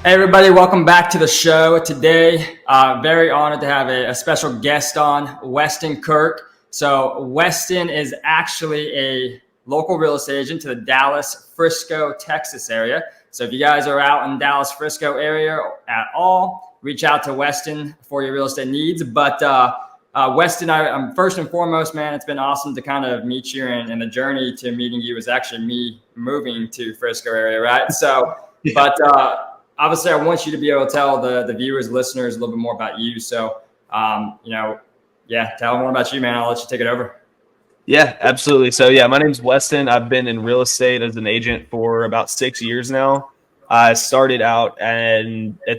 Hey everybody, welcome back to the show today. Very honored to have a special guest on, Weston Kirk. So Weston is actually a local real estate agent to the Dallas, Frisco, Texas area. So if you guys are out in Dallas, Frisco area at all, reach out to Weston for your real estate needs. But Weston, I'm first and foremost, man, it's been awesome to kind of meet you, and the journey to meeting you was actually me moving to Frisco area, right? So, but obviously, I want you to be able to tell the viewers, listeners a little bit more about you. So, tell them more about you, man. I'll let you take it over. Yeah, absolutely. So my name's Weston. I've been in real estate as an agent for about 6 years now. I started out and I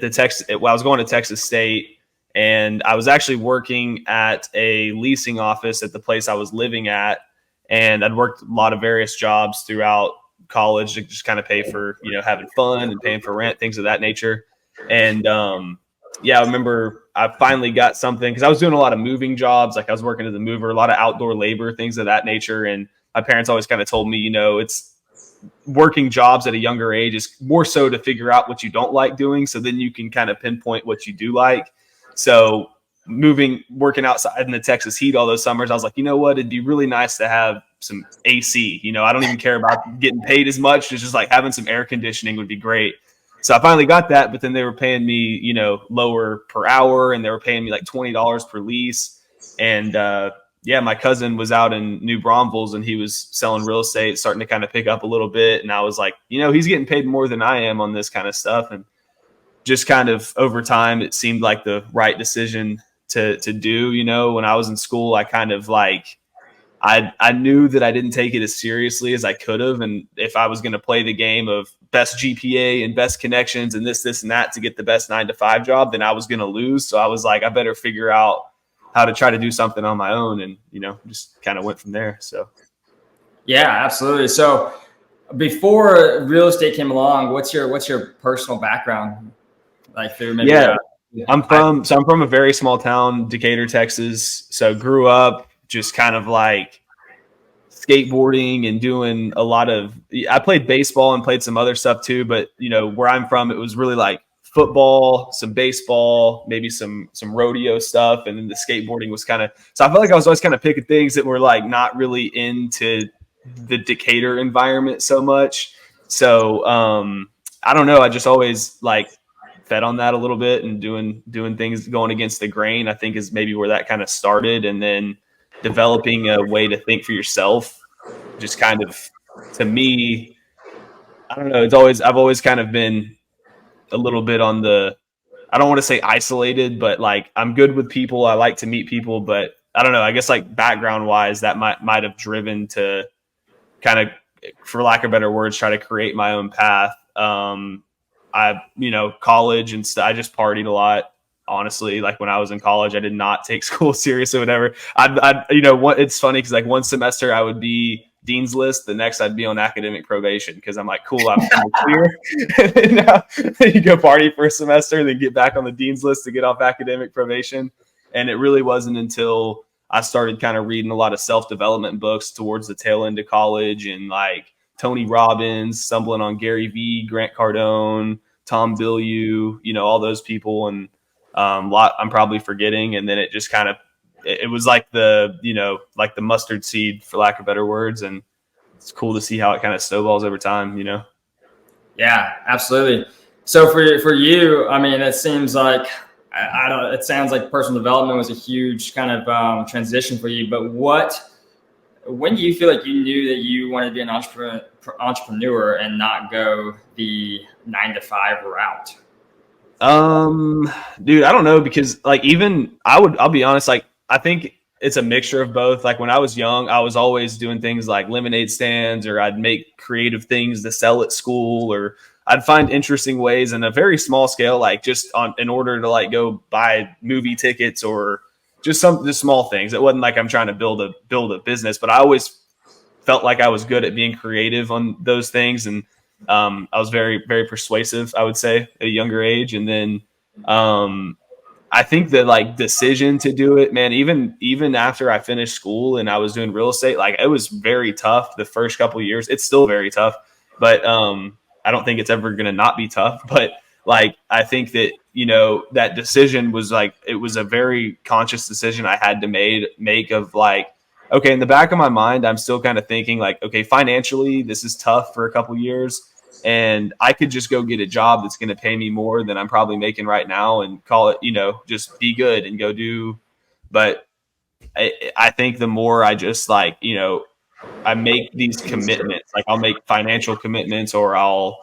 was going to Texas State, and I was actually working at a leasing office at the place I was living at. And I'd worked a lot of various jobs throughout college to just kind of pay for, having fun and paying for rent, things of that nature. And I remember I finally got something because I was doing a lot of moving jobs. Like I was working as a mover, a lot of outdoor labor, things of that nature. And my parents always kind of told me, it's working jobs at a younger age is more so to figure out what you don't like doing. So then you can kind of pinpoint what you do like. So working outside in the Texas heat all those summers, I was like, you know what? It'd be really nice to have some AC. I don't even care about getting paid as much. It's just like having some air conditioning would be great. So I finally got that, but then they were paying me, lower per hour, and they were paying me like $20 per lease. And my cousin was out in New Braunfels, and he was selling real estate, starting to kind of pick up a little bit. And I was like, he's getting paid more than I am on this kind of stuff. And just kind of over time, it seemed like the right decision to do. When I was in school, I kind of like, I knew that I didn't take it as seriously as I could have. And if I was going to play the game of best GPA and best connections and this, and that to get the best 9-to-5 job, then I was going to lose. So I was like, I better figure out how to try to do something on my own. And, just kind of went from there. So. Yeah, absolutely. So before real estate came along, what's your personal background? Like through maybe, I'm from a very small town, Decatur, Texas. So grew up just kind of like skateboarding and doing I played baseball and played some other stuff too. But, where I'm from, it was really like football, some baseball, maybe some rodeo stuff. And then the skateboarding was so I felt like I was always kind of picking things that were like not really into the Decatur environment so much. So I don't know. I just always like fed on that a little bit, and doing things going against the grain, I think is maybe where that kind of started. And then developing a way to think for yourself, just kind of, to me, I don't know. I've always kind of been a little bit on the, I don't want to say isolated, but like I'm good with people. I like to meet people, but I don't know. I guess like background wise, that might have driven to kind of, for lack of better words, try to create my own path. College and stuff, I just partied a lot. Honestly, like when I was in college, I did not take school serious or whatever. It's funny because like one semester I would be dean's list, the next I'd be on academic probation because I'm like, cool, I'm clear. And now you go party for a semester, then get back on the dean's list to get off academic probation. And it really wasn't until I started kind of reading a lot of self-development books towards the tail end of college, and like Tony Robbins, stumbling on Gary Vee, Grant Cardone, Tom Bilyeu, all those people, and lot I'm probably forgetting. And then it just kind of, it was like the mustard seed, for lack of better words. And it's cool to see how it kind of snowballs over time, Yeah, absolutely. So for you, I mean, it seems like, it sounds like personal development was a huge kind of transition for you, but when do you feel like you knew that you wanted to be an entrepreneur and not go the 9-to-5 route? Dude, I don't know, because like I'll be honest, like I think it's a mixture of both. Like when I was young, I was always doing things like lemonade stands, or I'd make creative things to sell at school, or I'd find interesting ways in a very small scale, like just in order to like go buy movie tickets, or just small things. It wasn't like I'm trying to build a business, but I always felt like I was good at being creative on those things. And I was very, very persuasive, I would say, at a younger age. And then I think the like decision to do it, man, even after I finished school and I was doing real estate, like it was very tough the first couple of years. It's still very tough, but I don't think it's ever going to not be tough. But like, I think that, that decision was like, it was a very conscious decision I had to make of like, okay, in the back of my mind, I'm still kind of thinking like, okay, financially, this is tough for a couple years. And I could just go get a job that's going to pay me more than I'm probably making right now and call it, just be good and go do. But I think the more I just like, I make these commitments, like I'll make financial commitments, or I'll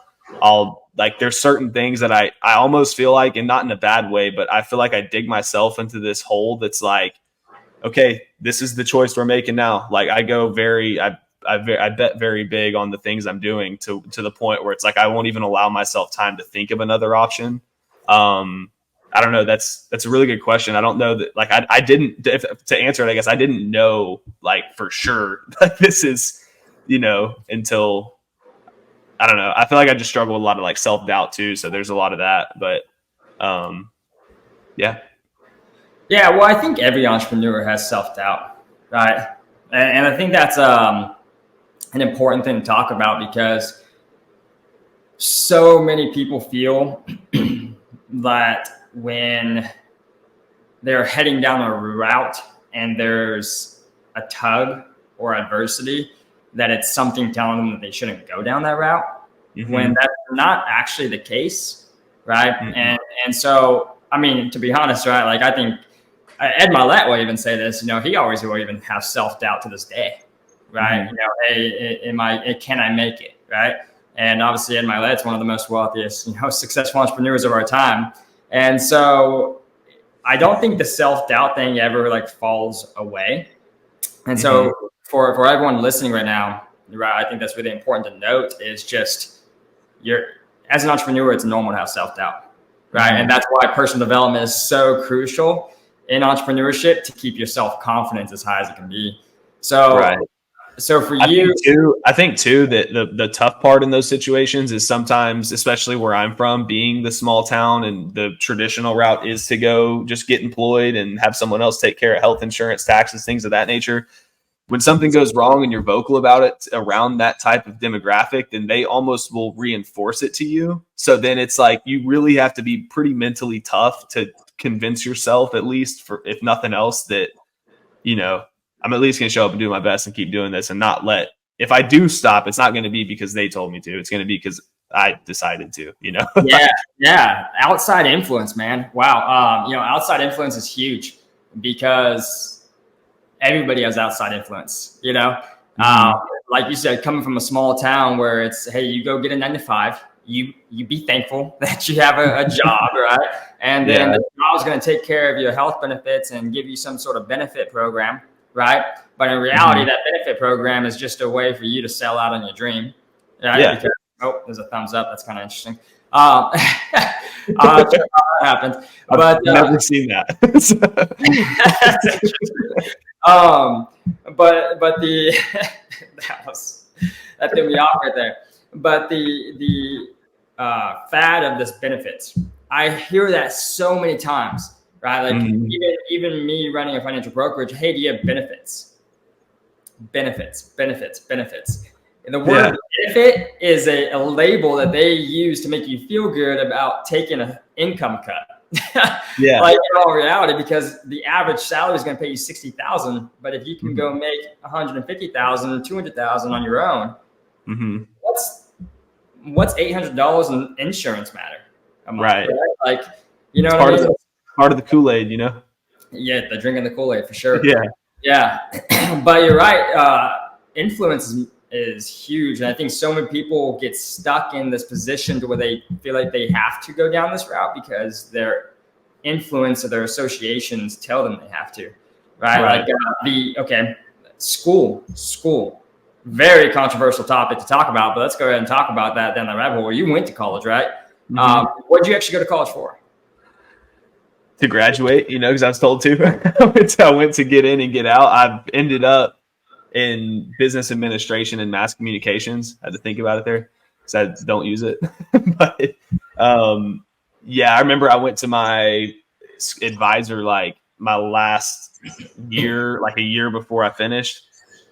like, there's certain things that I almost feel like, and not in a bad way, but I feel like I dig myself into this hole that's like, okay, this is the choice we're making now. Like I bet very big on the things I'm doing to the point where it's like I won't even allow myself time to think of another option. I don't know. That's a really good question. I don't know that, like, I didn't, to answer it, I guess I didn't know like for sure like this is, until, I don't know. I feel like I just struggle with a lot of like self-doubt too. So there's a lot of that, but yeah. Yeah, well, I think every entrepreneur has self-doubt, right? And I think that's an important thing to talk about, because so many people feel that when they're heading down a route and there's a tug or adversity, that it's something telling them that they shouldn't go down that route, when that's not actually the case, right? And so, I mean, to be honest, right, like I think Ed Milet will even say this, he always will even have self-doubt to this day, right? Hey, can I make it, right? And obviously Ed Milet's one of the most wealthiest, successful entrepreneurs of our time. And so I don't think the self-doubt thing ever like falls away. And so for everyone listening right now, right, I think that's really important to note, is just as an entrepreneur, it's normal to have self-doubt, right? And that's why personal development is so crucial in entrepreneurship, to keep your self-confidence as high as it can be. So, right. So for you, I think too that the tough part in those situations is sometimes, especially where I'm from, being the small town, and the traditional route is to go just get employed and have someone else take care of health insurance, taxes, things of that nature. When something goes wrong and you're vocal about it around that type of demographic, then they almost will reinforce it to you. So then it's like, you really have to be pretty mentally tough to convince yourself, at least for, if nothing else, that, I'm at least going to show up and do my best and keep doing this, and not let, if I do stop, it's not going to be because they told me to. It's going to be because I decided to, Yeah. Outside influence, man. Wow. Outside influence is huge, because everybody has outside influence, like you said, coming from a small town where it's, hey, you go get a 9 to 5, you be thankful that you have a job, right? And then the job is going to take care of your health benefits and give you some sort of benefit program, right? But in reality, that benefit program is just a way for you to sell out on your dream, right? Yeah. Because, there's a thumbs up. That's kind of interesting. Not sure how that happened, but I've never seen that. that's interesting. But the that threw me off right there. But the fad of this benefits, I hear that so many times, right? Like even me running a financial brokerage, hey, do you have benefits? Benefits. And the word benefit is a label that they use to make you feel good about taking an income cut. Like in all reality, because the average salary is going to pay you $60,000, but if you can go make $150,000, $200,000 on your own, what's $800 in insurance matter a month, right? Like, what I mean? Part of the Kool-Aid, Yeah, the drinking the Kool-Aid for sure. Yeah. But you're right. Influence is huge, and I think so many people get stuck in this position to where they feel like they have to go down this route because their influence or their associations tell them they have to, right? Like school, very controversial topic to talk about, but let's go ahead and talk about that down the rabbit hole. You went to college, right? What did you actually go to college for? To graduate, because I was told to. I went to get in and get out. I've ended up in business administration and mass communications. I had to think about it there because I don't use it. But I remember I went to my advisor like my last year, like a year before I finished.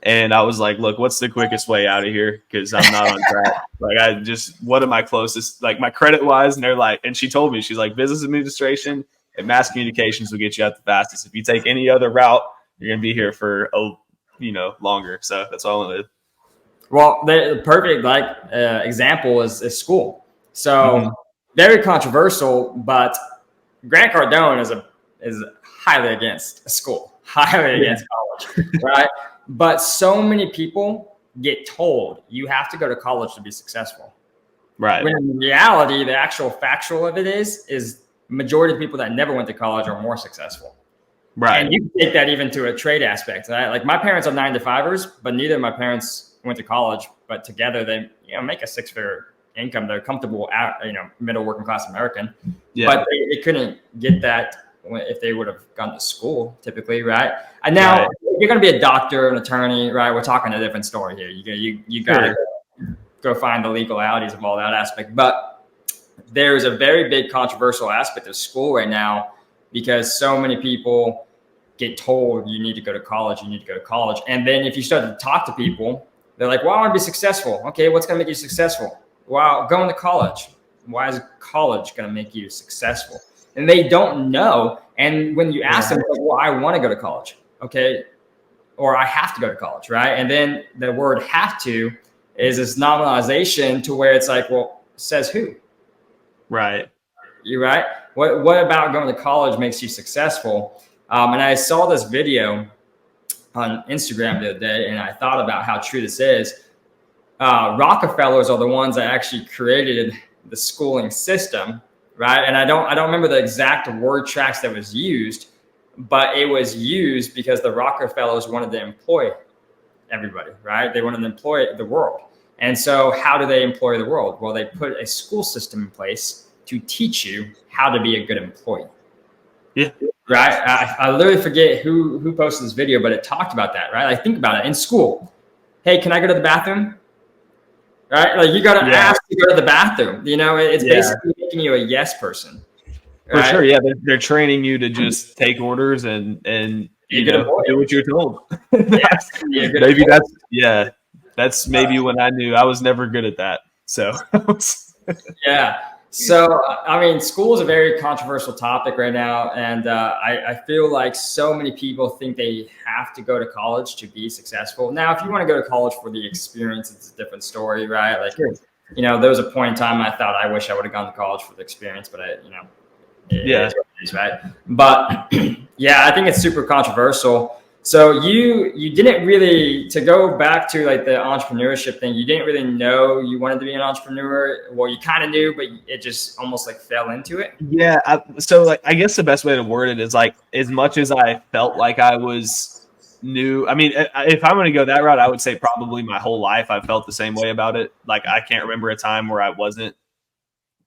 And I was like, look, what's the quickest way out of here? Because I'm not on track. Like, what am my closest, like my credit wise? And they're like, and she told me, she's like, business administration and mass communications will get you out the fastest. If you take any other route, you're going to be here for, longer. So that's all I did. Well, the perfect example is school. So very controversial, but Grant Cardone is highly against school, highly against college, right? But so many people get told you have to go to college to be successful. Right. When in reality, the actual factual of it is majority of people that never went to college are more successful. Right. And you can take that even to a trade aspect, right? Like my parents are 9-to-5ers, but neither of my parents went to college, but together they make a 6-figure income. They're comfortable at, middle working class American, but they couldn't get that if they would have gone to school typically. Right. And now if you're going to be a doctor, an attorney, right? We're talking a different story here. You got to go find the legalities of all that aspect. But there's a very big controversial aspect of school right now because so many people get told you need to go to college, And then if you start to talk to people, they're like, well, I want to be successful. Okay, what's going to make you successful? Well, going to college. Why is college going to make you successful? And they don't know. And when you ask them, like, well, I want to go to college. Okay. Or I have to go to college. Right. And then the word have to is this nominalization to where it's like, well, says who? Right. You're right. What about going to college makes you successful? And I saw this video on Instagram the other day, and I thought about how true this is. Rockefellers are the ones that actually created the schooling system, right? And I don't remember the exact word tracks that was used, but it was used because the Rockefellers wanted to employ everybody, right? They wanted to employ the world. And so how do they employ the world? Well, they put a school system in place to teach you how to be a good employee. Yeah. Right. I literally forget who posted this video, but it talked about that, right? Like think about it in school. Hey, can I go to the bathroom? Right. Like you got to ask to go to the bathroom. It's basically making you a yes person. Right? For sure. Yeah. They're training you to just take orders and do what you're told. Maybe that's maybe when I knew I was never good at that. So yeah. So, I mean, school is a very controversial topic right now. And I feel like so many people think they have to go to college to be successful. Now, if you want to go to college for the experience, it's a different story, right? Like, there was a point in time I thought I wish I would have gone to college for the experience, but it is what it is, right? But yeah, I think it's super controversial. So you didn't really, to go back to like the entrepreneurship thing, you didn't really know you wanted to be an entrepreneur. Well, you kind of knew, but it just almost like fell into it. Yeah. So I guess the best way to word it is like, as much as I felt like I was new, I mean, if I'm going to go that route, I would say probably my whole life I felt the same way about it. Like I can't remember a time where I wasn't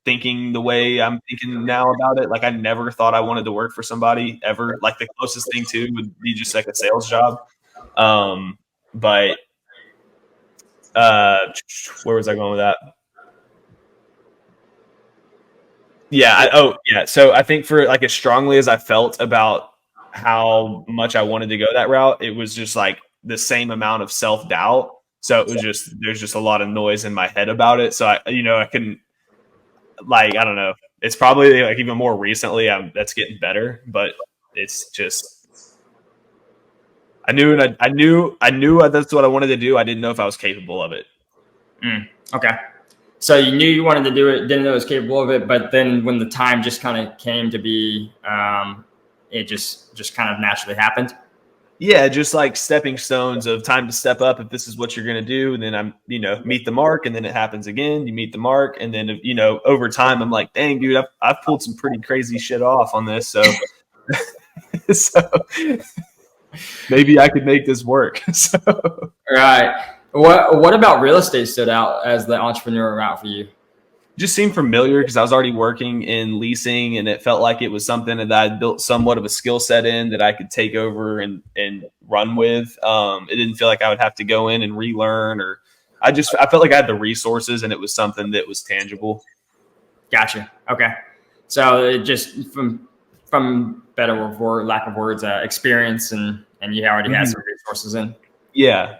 thinking the way I'm thinking now about it. Like I never thought I wanted to work for somebody ever. Like the closest thing to would be just like a sales job. But where was I going with that? Yeah. So I think for like as strongly as I felt about how much I wanted to go that route, it was just like the same amount of self-doubt. So it was there's just a lot of noise in my head about it. So I couldn't, like, I don't know. It's probably like even more recently that's getting better, but it's just, I knew that's what I wanted to do. I didn't know if I was capable of it. Okay. So you knew you wanted to do it, didn't know it was capable of it, but then when the time just kind of came to be, it just kind of naturally happened. Yeah, just like stepping stones of time to step up if this is what you're going to do. And then I'm, meet the mark, and then it happens again. You meet the mark. And then, over time, I'm like, dang, dude, I've pulled some pretty crazy shit off on this. So, so maybe I could make this work. So. Right. What about real estate stood out as the entrepreneur route for you? Just seemed familiar because I was already working in leasing, and it felt like it was something that I had built somewhat of a skill set in that I could take over and run with. It didn't feel like I would have to go in and relearn, or I felt like I had the resources and it was something that was tangible. Gotcha. Okay. So it just from better word, lack of words, experience, and you already had some resources in. Yeah.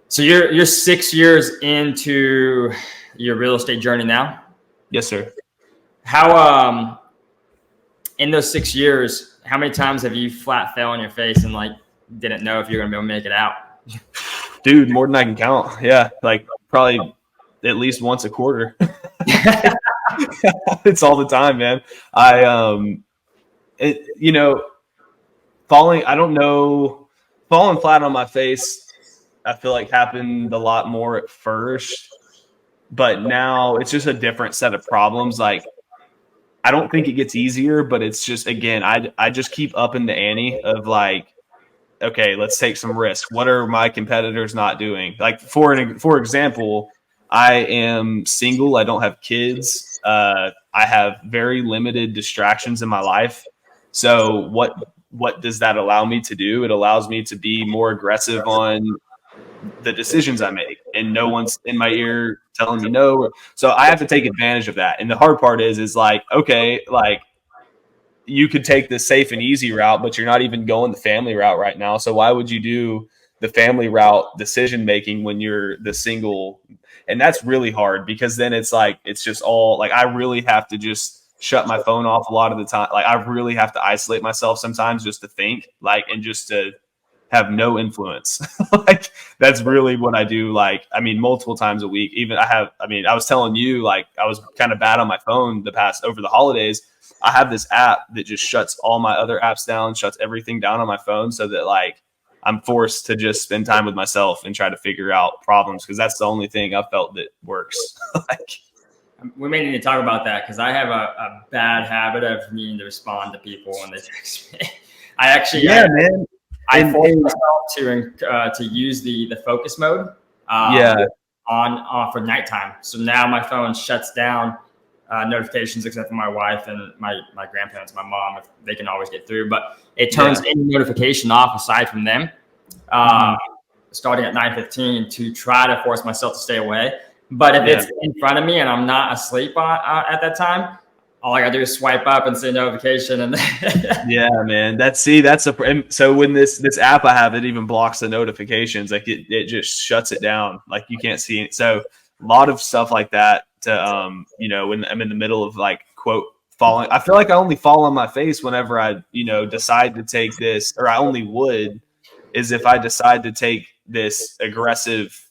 So you're 6 years into your real estate journey now. Yes, sir. How in those 6 years, how many times have you flat fell on your face and like didn't know if you're gonna be able to make it out? Dude, more than I can count. Yeah, like probably at least once a quarter. It's all the time, man. You know, falling. I don't know, falling flat on my face. I feel like happened a lot more at first, but now it's just a different set of problems. Like I don't think it gets easier, but it's just again, I just keep upping the ante of like, okay, let's take some risk. What are my competitors not doing? Like for example, I am single. I don't have kids. I have very limited distractions in my life. So what does that allow me to do? It allows me to be more aggressive on the decisions I make, and no one's in my ear telling me no. So I have to take advantage of that. And the hard part is like, okay, like you could take the safe and easy route, but you're not even going the family route right now. So why would you do the family route decision making when you're the single? And that's really hard because then it's like, it's just all like, I really have to just shut my phone off a lot of the time. Like I really have to isolate myself sometimes just to think, like, and just to have no influence. Like that's really what I do. Like, I mean, multiple times a week, even I was telling you, like I was kind of bad on my phone over the holidays. I have this app that just shuts all my other apps down, shuts everything down on my phone so that like I'm forced to just spend time with myself and try to figure out problems. Cause that's the only thing I felt that works. Like, We may need to talk about that because I have a bad habit of needing to respond to people when they text me. man. I forced myself to use the focus mode on for nighttime. So now my phone shuts down notifications except for my wife and my grandparents, my mom, if they can always get through. But it turns any notification off aside from them, starting at 9:15 to try to force myself to stay away. But if it's in front of me and I'm not asleep at that time, all I gotta do is swipe up and say notification. And yeah, man. So when this app I have, it even blocks the notifications. Like it just shuts it down. Like you can't see it. So a lot of stuff like that to when I'm in the middle of like quote falling. I feel like I only fall on my face whenever I decide to take this, or I only would is if I decide to take this aggressive.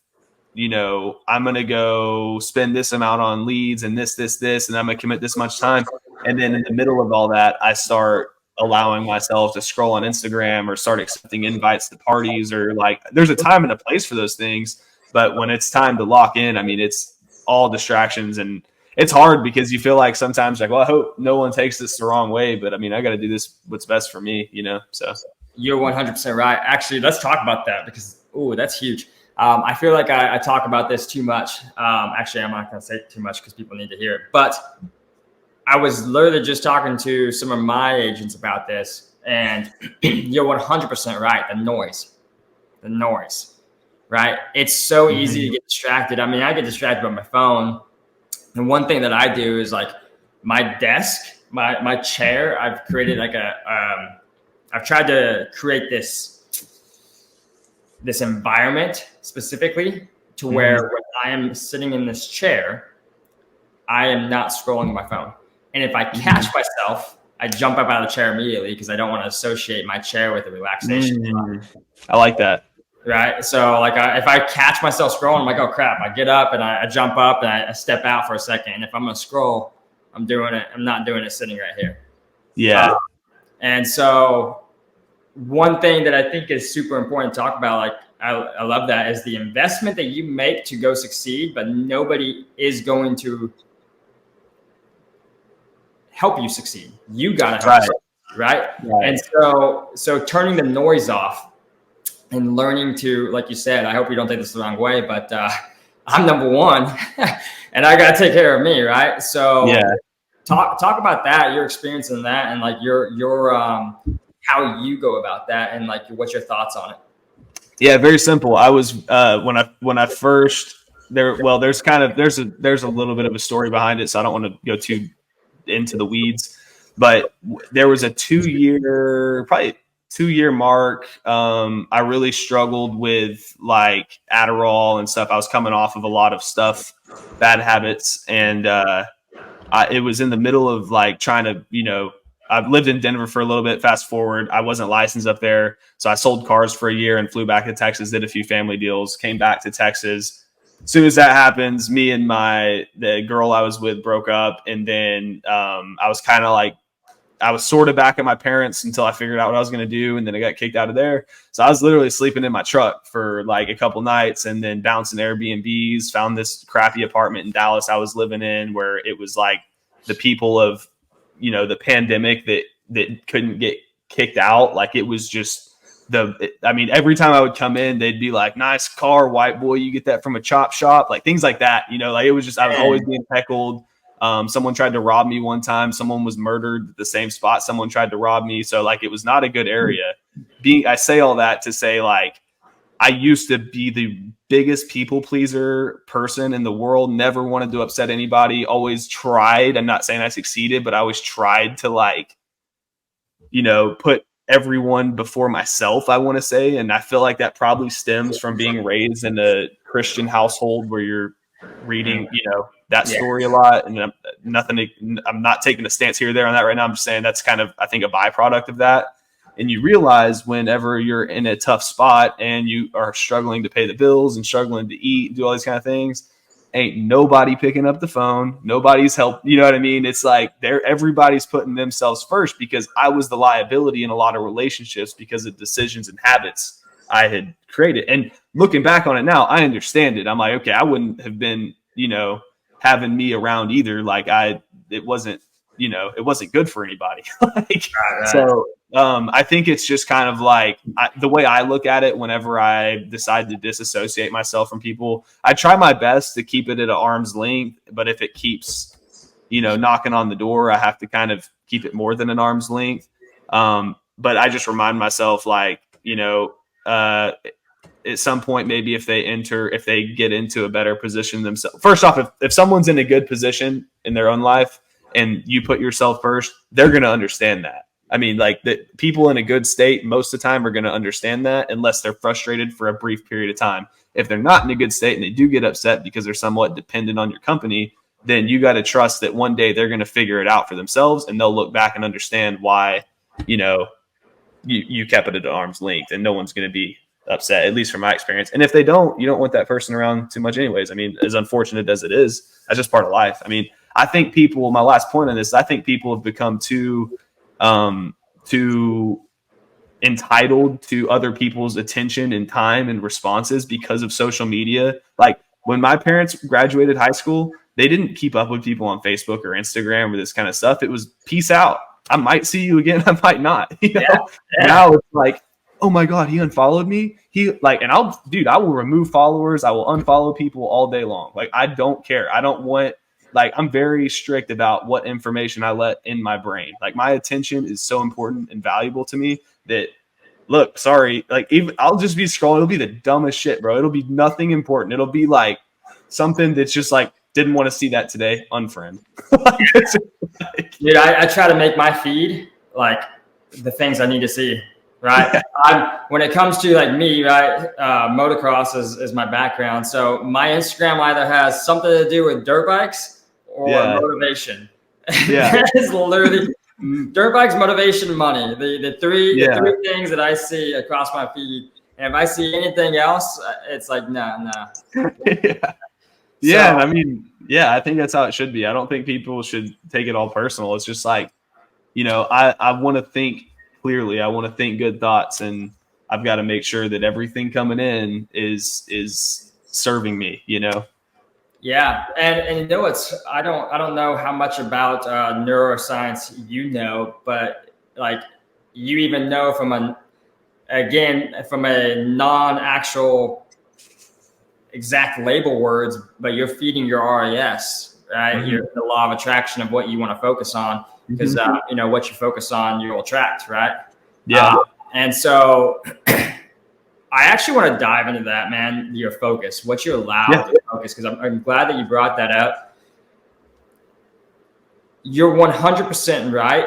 I'm going to go spend this amount on leads and this, and I'm going to commit this much time. And then in the middle of all that, I start allowing myself to scroll on Instagram or start accepting invites to parties, or like there's a time and a place for those things. But when it's time to lock in, I mean, it's all distractions, and it's hard because you feel like sometimes like, well, I hope no one takes this the wrong way, but I mean, I got to do this, what's best for me, so. You're 100% right. Actually, let's talk about that because, that's huge. I feel like I talk about this too much. Actually, I'm not going to say too much because people need to hear it. But I was literally just talking to some of my agents about this, and you're 100% right. The noise, right? It's so easy to get distracted. I mean, I get distracted by my phone. And one thing that I do is like my desk, my chair, I've created like I've tried to create this environment specifically to where when I am sitting in this chair, I am not scrolling my phone. And if I catch myself, I jump up out of the chair immediately because I don't want to associate my chair with the relaxation. I like that. Right. So like if I catch myself scrolling, I'm like, oh crap, I get up and I jump up and I step out for a second. And if I'm going to scroll, I'm not doing it sitting right here. Yeah. And so one thing that I think is super important to talk about, like I love that, is the investment that you make to go succeed, but nobody is going to help you succeed. You got to help you, right? And so turning the noise off and learning to, like you said, I hope you don't take this the wrong way, but I'm number one and I got to take care of me, right? So talk about that, your experience in that, and like your how you go about that, and like what's your thoughts on it? Yeah, very simple. I was when I first there's a little bit of a story behind it, so I don't want to go too into the weeds. But there was a 2-year, probably 2-year mark, I really struggled with like Adderall and stuff. I was coming off of a lot of stuff, bad habits, and it was in the middle of like trying to, I've lived in Denver for a little bit. Fast forward, I wasn't licensed up there, so I sold cars for a year and flew back to Texas, did a few family deals, came back to Texas. As soon as that happens, me and the girl I was with broke up, and then I was kind of like, I was sort of back at my parents until I figured out what I was going to do. And then I got kicked out of there. So I was literally sleeping in my truck for like a couple nights and then bouncing Airbnbs, found this crappy apartment in Dallas I was living in where it was like the people of, the pandemic that couldn't get kicked out. Like it was just every time I would come in, they'd be like, nice car, white boy, you get that from a chop shop, like things like that. Like it was just, I was always being heckled. Someone tried to rob me one time. Someone was murdered at the same spot. Someone tried to rob me. So like, it was not a good area. I say all that to say like, I used to be the biggest people pleaser person in the world, never wanted to upset anybody, always tried. I'm not saying I succeeded, but I always tried to like, put everyone before myself, I want to say. And I feel like that probably stems from being raised in a Christian household where you're reading, that story a lot. And I'm not taking a stance here or there on that right now. I'm just saying that's kind of, I think, a byproduct of that. And you realize whenever you're in a tough spot and you are struggling to pay the bills and struggling to eat, do all these kind of things, ain't nobody picking up the phone. Nobody's help. You know what I mean? It's like everybody's putting themselves first, because I was the liability in a lot of relationships because of decisions and habits I had created. And looking back on it now, I understand it. I'm like, okay, I wouldn't have been, having me around either. Like it wasn't good for anybody. Like, right. So I think it's just kind of like the way I look at it whenever I decide to disassociate myself from people, I try my best to keep it at an arm's length. But if it keeps, knocking on the door, I have to kind of keep it more than an arm's length. But I just remind myself, like, at some point, maybe if they get into a better position themselves. First off, if someone's in a good position in their own life and you put yourself first, they're going to understand that. I mean, like, the people in a good state most of the time are going to understand that, unless they're frustrated for a brief period of time. If they're not in a good state and they do get upset because they're somewhat dependent on your company, then you got to trust that one day they're going to figure it out for themselves, and they'll look back and understand why, you kept it at arm's length, and no one's going to be upset, at least from my experience. And if they don't, you don't want that person around too much anyways. I mean, as unfortunate as it is, that's just part of life. I mean, I think people, my last point on this, I think people have become too entitled to other people's attention and time and responses because of social media. Like, when my parents graduated high school, they didn't keep up with people on Facebook or Instagram or this kind of stuff. It was peace out. I might see you again. I might not. Now it's like, oh my God, he unfollowed me. And I will remove followers. I will unfollow people all day long. Like, I don't care. I don't want, like, I'm very strict about what information I let in my brain. Like, my attention is so important and valuable to me that, look, sorry, like, even I'll just be scrolling. It'll be the dumbest shit, bro. It'll be nothing important. It'll be like something that's just like, didn't want to see that today, unfriend. Dude, I try to make my feed like the things I need to see. Right. When it comes to like me, right, motocross is my background. So my Instagram either has something to do with dirt bikes or motivation. Yeah. It's literally dirt bikes, motivation, money. The three things that I see across my feed. And if I see anything else, it's like, no. Yeah. So, I mean, I think that's how it should be. I don't think people should take it all personal. It's just like, I want to think clearly. I want to think good thoughts, and I've got to make sure that everything coming in is serving me, Yeah. And I don't know how much about neuroscience but like, you even know from a non-actual exact label words, but you're feeding your RAS, right? Mm-hmm. You're the law of attraction of what you want to focus on, because what you focus on, you'll attract, right? Yeah. And so I actually want to dive into that, man. Your focus, what you're allowed to focus, because I'm glad that you brought that up. You're 100% right,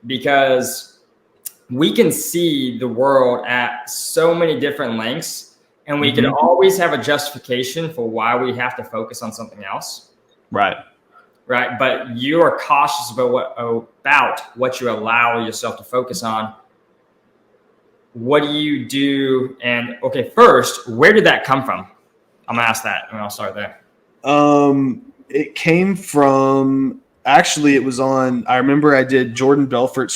because we can see the world at so many different lengths, and we can Mm-hmm. always have a justification for why we have to focus on something else. Right. Right. But you are cautious about what you allow yourself to focus on. What do you do? And okay, first, where did that come from? I'm gonna ask that, and I'll start there. It came from, actually, it was on, I remember I did Jordan Belfort's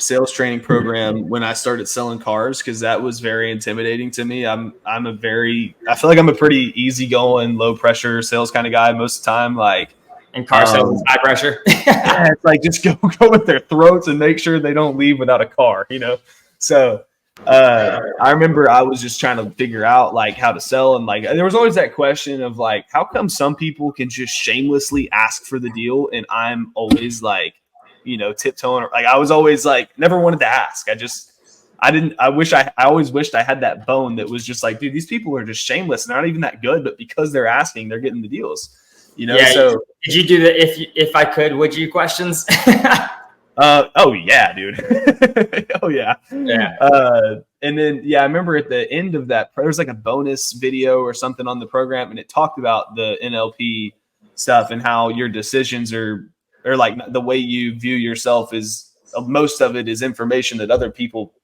sales training program when I started selling cars, because that was very intimidating to me. I feel like I'm a pretty easygoing, low pressure sales kind of guy most of the time. Like, And car sales is high pressure. yeah, it's like just go with their throats and make sure they don't leave without a car, you know? So I remember I was just trying to figure out like how to sell, and like there was always that question of like, how come some people can just shamelessly ask for the deal and I'm always like, tiptoeing, like I was always like never wanted to ask. I always wished I had that bone that was just like, dude, these people are just shameless and they're not even that good, but because they're asking, they're getting the deals. Yeah, so did you do the if I could, would you questions? oh yeah, dude. Oh yeah. Yeah. And then I remember at the end of that, there was like a bonus video or something on the program, and it talked about the NLP stuff and how your decisions are like the way you view yourself is, most of it is information that other people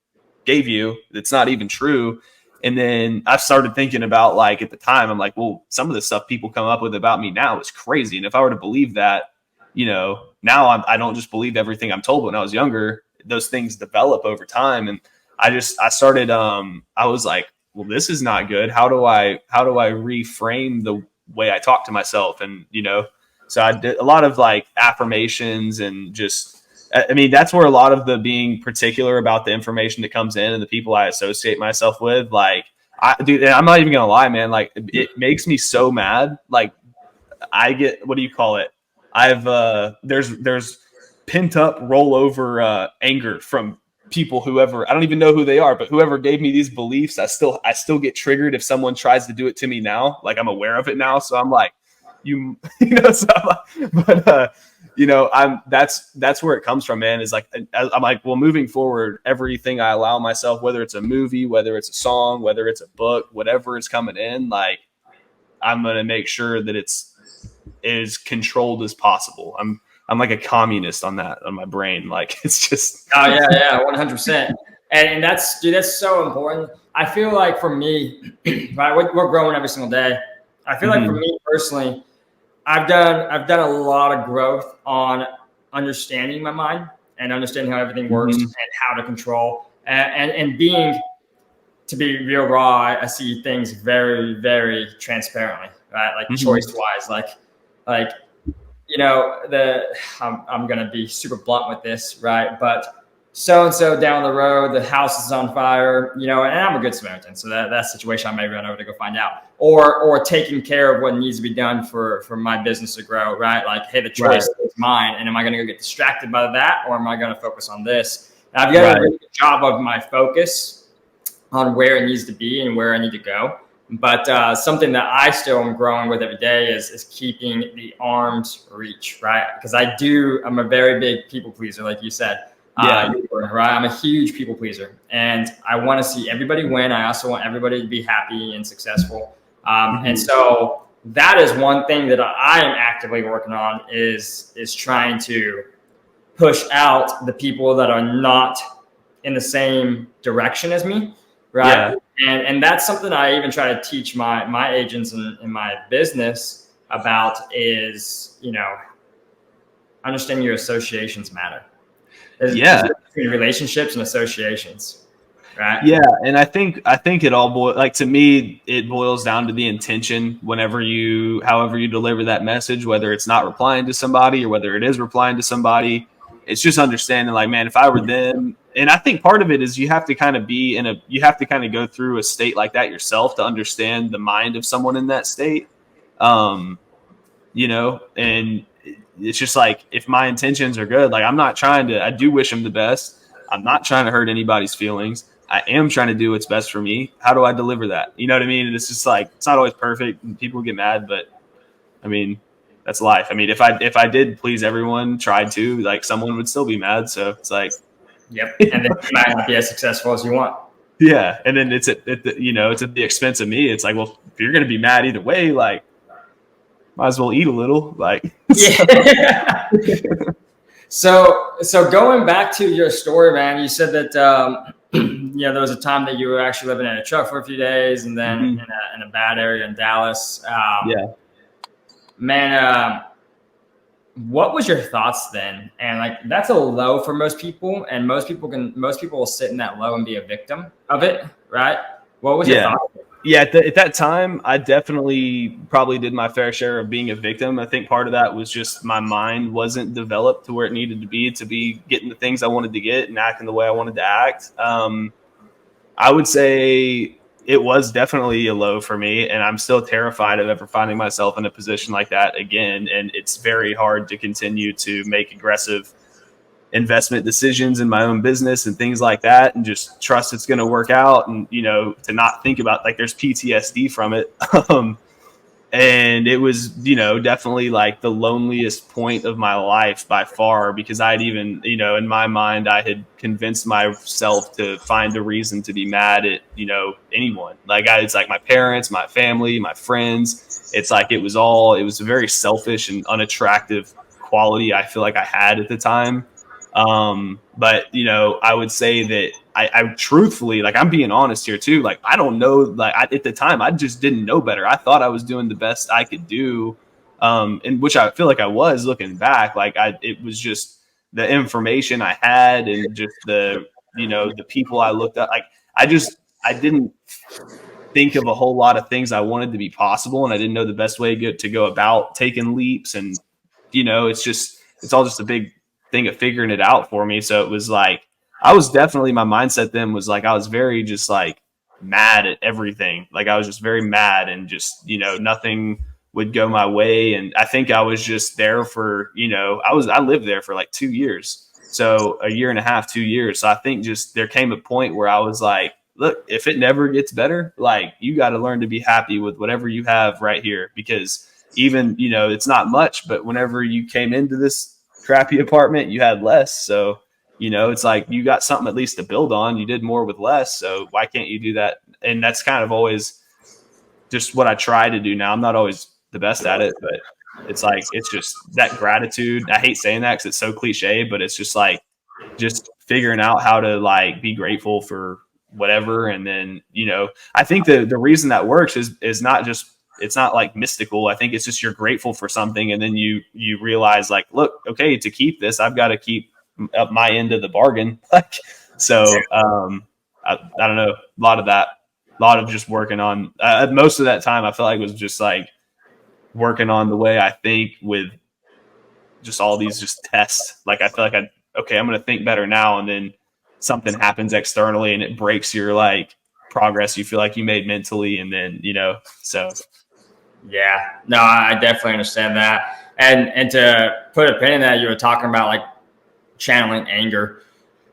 gave you that's not even true. And then I started thinking about, like, at the time, I'm like, well, some of the stuff people come up with about me now is crazy. And if I were to believe that, now I don't just believe everything I'm told. When I was younger, those things develop over time. And I started, I was like, well, this is not good. How do I reframe the way I talk to myself? And, so I did a lot of like affirmations, and just, I mean, that's where a lot of the being particular about the information that comes in and the people I associate myself with, like, dude, I'm not even gonna lie, man. Like, it makes me so mad. Like, I get, what do you call it? There's pent up rollover anger from people, whoever, I don't even know who they are, but whoever gave me these beliefs, I still get triggered if someone tries to do it to me now. Like, I'm aware of it now, so I'm like, so that's where it comes from, man. Is like, I'm like, well, moving forward, everything I allow myself, whether it's a movie, whether it's a song, whether it's a book, whatever is coming in, like, I'm going to make sure that it's as controlled as possible. I'm like a communist on my brain. Like, it's just, Oh yeah, 100%. And that's so important. I feel like for me, right, we're growing every single day. I feel like for me personally, I've done a lot of growth on understanding my mind and understanding how everything works and how to control and being, to be real raw, I see things very, very transparently, right? Like choice wise, like, I'm going to be super blunt with this, right? But so-and-so down the road, the house is on fire, and I'm a good Samaritan. So that situation, I may run over to go find out, or taking care of what needs to be done for my business to grow, right? Like, hey, the choice is mine. And am I going to go get distracted by that? Or am I going to focus on this? And I've got a really good job of my focus on where it needs to be and where I need to go. But something that I still am growing with every day is keeping the arm's reach, right? Because I'm a very big people pleaser, like you said. Right? I'm a huge people pleaser, and I want to see everybody win. I also want everybody to be happy and successful. And so that is one thing that I am actively working on is trying to push out the people that are not in the same direction as me, right? Yeah. And that's something I even try to teach my agents in my business about is, understanding your associations matter. There's between relationships and associations, right? Yeah, and I think it all to me, it boils down to the intention. However you deliver that message, whether it's not replying to somebody or whether it is replying to somebody, it's just understanding, like, man, if I were them. And I think part of it is you have to kind of go through a state like that yourself to understand the mind of someone in that state. And it's just like, if my intentions are good, like, I do wish them the best. I'm not trying to hurt anybody's feelings. I am trying to do what's best for me. How do I deliver that? You know what I mean? And it's just like, it's not always perfect and people get mad, but I mean, that's life. I mean, if I did please everyone, tried to, like, someone would still be mad. So it's like, Yep. And then you might not be as successful as you want. Yeah. And then it's at the, it's at the expense of me. It's like, well, if you're going to be mad either way, like, might as well eat a little. Like, yeah. So going back to your story, man, you said that there was a time that you were actually living in a truck for a few days, and then in a bad area in Dallas. Yeah. Man, what was your thoughts then? And like that's a low for most people, and most people will sit in that low and be a victim of it, right? What was your thoughts? Yeah, at that time, I definitely probably did my fair share of being a victim. I think part of that was just my mind wasn't developed to where it needed to be getting the things I wanted to get and acting the way I wanted to act. I would say it was definitely a low for me, and I'm still terrified of ever finding myself in a position like that again. And it's very hard to continue to make aggressive investment decisions in my own business and things like that, and just trust it's going to work out, and to not think about like there's PTSD from it. And it was definitely like the loneliest point of my life by far, because I'd even in my mind I had convinced myself to find a reason to be mad at anyone. Like it's like my parents, my family, my friends. It's like it was a very selfish and unattractive quality I feel like I had at the time. But I would say that I truthfully, like, I'm being honest here too. Like, I don't know, like at the time I just didn't know better. I thought I was doing the best I could do. And which I feel like I was looking back, like it was just the information I had and just the people I looked at. Like, I didn't think of a whole lot of things I wanted to be possible. And I didn't know the best way to go about taking leaps. And, it's all just a big thing of figuring it out for me. So it was like, I was definitely, my mindset then was like, I was very just like mad at everything. Like I was just very mad and just, nothing would go my way. And I think I was just there for, I lived there for like 2 years. So a year and a half, 2 years. So I think just there came a point where I was like, look, if it never gets better, like you got to learn to be happy with whatever you have right here, because even, it's not much, but whenever you came into this crappy apartment, you had less. So, it's like you got something at least to build on. You did more with less. So why can't you do that? And that's kind of always just what I try to do now. I'm not always the best at it, but it's like, it's just that gratitude. I hate saying that because it's so cliche, but it's just like, just figuring out how to like be grateful for whatever. And then, I think the reason that works is not just, it's not like mystical. I think it's just you're grateful for something, and then you realize like, look, okay, to keep this, I've got to keep up my end of the bargain. Like, so I don't know, a lot of just working on most of that time. I felt like it was just like working on the way I think with just all these just tests. Like I feel like I'm going to think better now, and then something happens externally and it breaks your like progress you feel like you made mentally, and then so. Yeah, no, I definitely understand that. And to put a pin in that, you were talking about like channeling anger.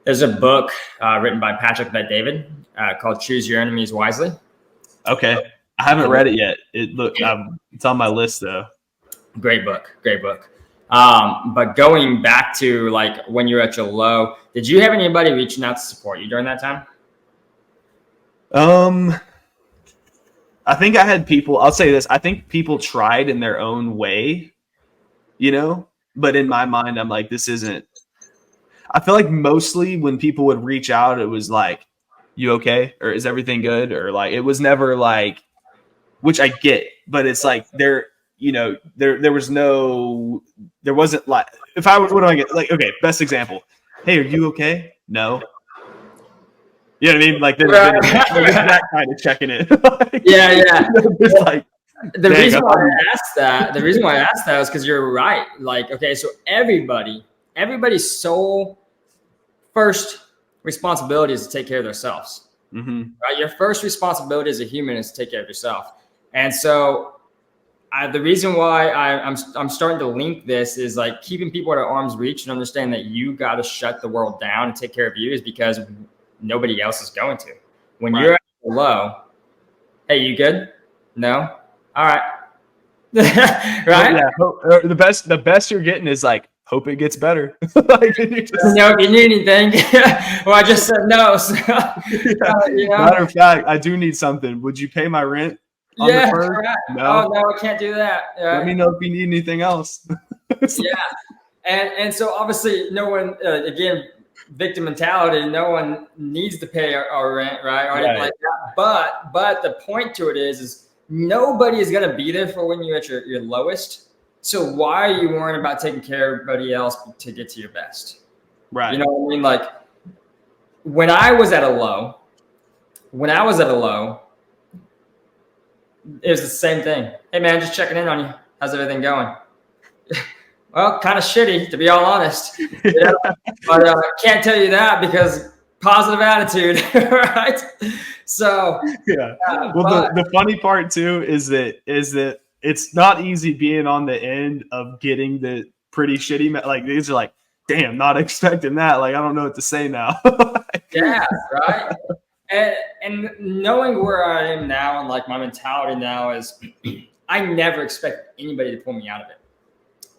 There's a book written by Patrick Bet-David called "Choose Your Enemies Wisely." Okay, I haven't read it yet. It's on my list though. Great book. But going back to like when you were at your low, did you have anybody reaching out to support you during that time? I think I had people, I'll say this, I think people tried in their own way, but in my mind, I'm like, this isn't, I feel like mostly when people would reach out, it was like, you okay? Or is everything good? Or like, it was never like, which I get, but it's like there wasn't like, if I would, what do I get? Like, okay, best example. Hey, are you okay? No. You know what I mean? Like, then that kind of checking it. Like, yeah. It's like, the reason why I asked that is because you're right. Like, okay, so everybody's sole first responsibility is to take care of themselves. Mm-hmm. Right? Your first responsibility as a human is to take care of yourself. And so the reason why I'm starting to link this is like keeping people at arm's reach and understand that you got to shut the world down and take care of you is because nobody else is going to. When you're at low, hey, you good? No? All right. Right? Yeah. The best you're getting is like hope it gets better. Like, No, if you need anything, well, I just said no. So, Matter of fact, I do need something. Would you pay my rent on the first? Right. No. Oh no, I can't do that. Let me know if you need anything else. And so obviously, no one again, victim mentality. No one needs to pay our rent, right, or anything like that. But the point to it is nobody is going to be there for when you're at your lowest. So why are you worrying about taking care of everybody else to get to your best? Right. You know what I mean? Like when I was at a low, it was the same thing. Hey man, just checking in on you. How's everything going? Well, kind of shitty, to be all honest. But can't tell you that because positive attitude, right? So Well, the funny part too is that it's not easy being on the end of getting the pretty shitty. Like these are like, damn, not expecting that. Like I don't know what to say now. Right. And knowing where I am now and like my mentality now is, I never expect anybody to pull me out of it.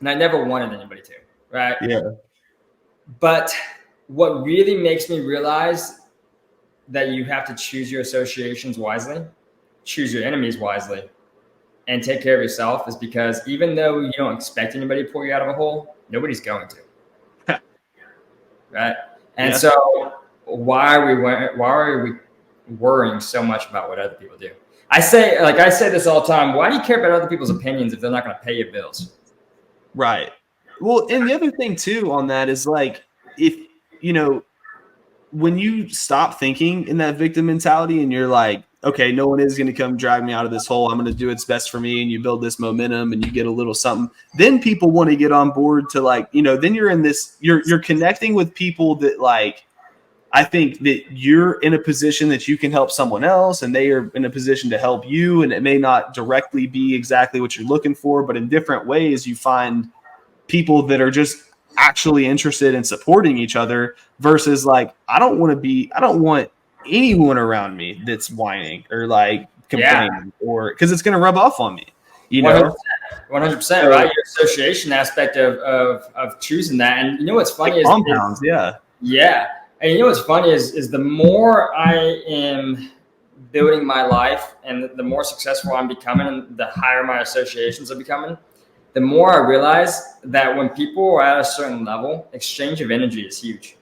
And I never wanted anybody to, right? Yeah. But what really makes me realize that you have to choose your associations wisely, choose your enemies wisely, and take care of yourself is because even though you don't expect anybody to pull you out of a hole, nobody's going to. Right? And so why are we worrying so much about what other people do? I say this all the time. Why do you care about other people's opinions if they're not going to pay your bills? Right. Well, and the other thing too on that is like, if, when you stop thinking in that victim mentality and you're like, okay, no one is going to come drag me out of this hole. I'm going to do what's best for me. And you build this momentum and you get a little something. Then people want to get on board to like, then you're in this, you're connecting with people that like, I think that you're in a position that you can help someone else and they are in a position to help you. And it may not directly be exactly what you're looking for, but in different ways, you find people that are just actually interested in supporting each other versus like, I don't want anyone around me that's whining or like complaining or because it's going to rub off on me, 100%, right? Your association aspect of choosing that. And you know, what's funny is compounds. Yeah. And you know what's funny is the more I am building my life and the more successful I'm becoming and the higher my associations are becoming, the more I realize that when people are at a certain level, exchange of energy is huge.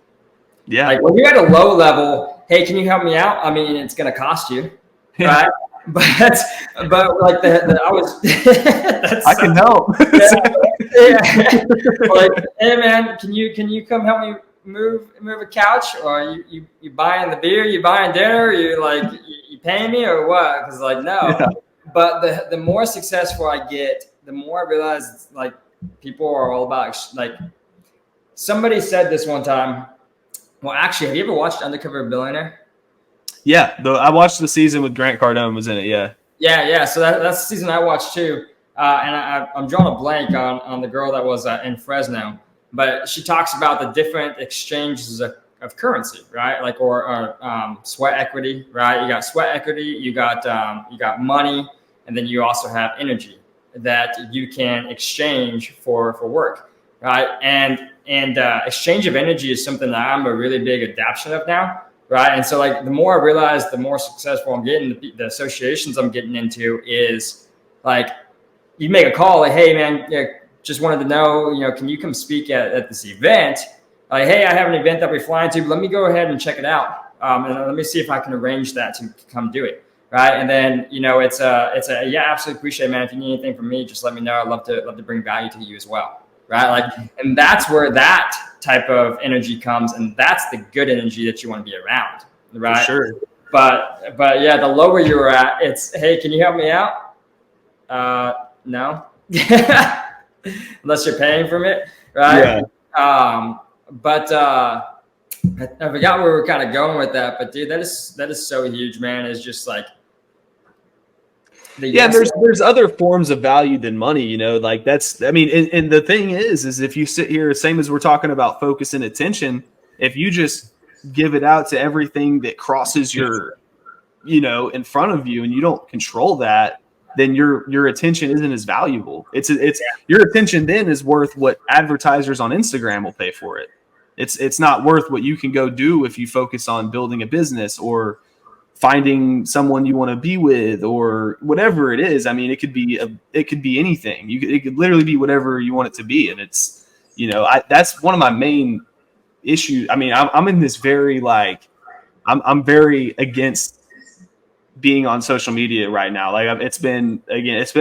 Yeah. Like when you're at a low level, hey, can you help me out? I mean, it's going to cost you, right? But like I was, I can help. Like, hey man, can you come help me move a couch, or you buying the beer, you buying dinner, you paying me or what? Because like no, but the more successful I get, the more I realize like people are all about like. Somebody said this one time. Well, actually, have you ever watched Undercover Billionaire? Yeah, I watched the season with Grant Cardone was in it. Yeah. So that's the season I watched too. And I'm drawing a blank on the girl that was in Fresno, but she talks about the different exchanges of currency, right? Like or sweat equity, right? You got sweat equity, you got money, and then you also have energy that you can exchange for work, right? And exchange of energy is something that I'm a really big adaptation of now. Right. And so like the more I realize, the more successful I'm getting, the associations I'm getting into is like, you make a call like, hey man, just wanted to know, can you come speak at this event? Like, hey, I have an event that we're flying to, but let me go ahead and check it out. And let me see if I can arrange that to come do it. Right. And then, it's a, absolutely appreciate it, man. If you need anything from me, just let me know. I'd love to bring value to you as well. Right. Like, and that's where that type of energy comes. And that's the good energy that you want to be around. Right. For sure. But yeah, the lower you're at, it's, hey, can you help me out? No, unless you're paying from it. Right. Yeah. But I forgot where we're kind of going with that, but dude, that is so huge, man. It's just like, there's other forms of value than money, like that's, I mean, and the thing is if you sit here, same as we're talking about focus and attention, if you just give it out to everything that crosses your, in front of you and you don't control that, then your attention isn't as valuable. It's your attention then is worth what advertisers on Instagram will pay for it. It's not worth what you can go do if you focus on building a business or finding someone you want to be with or whatever it is. I mean, it could be anything. It could literally be whatever you want it to be. And it's, that's one of my main issues. I mean, I'm in this very I'm very against being on social media right now. Like it's been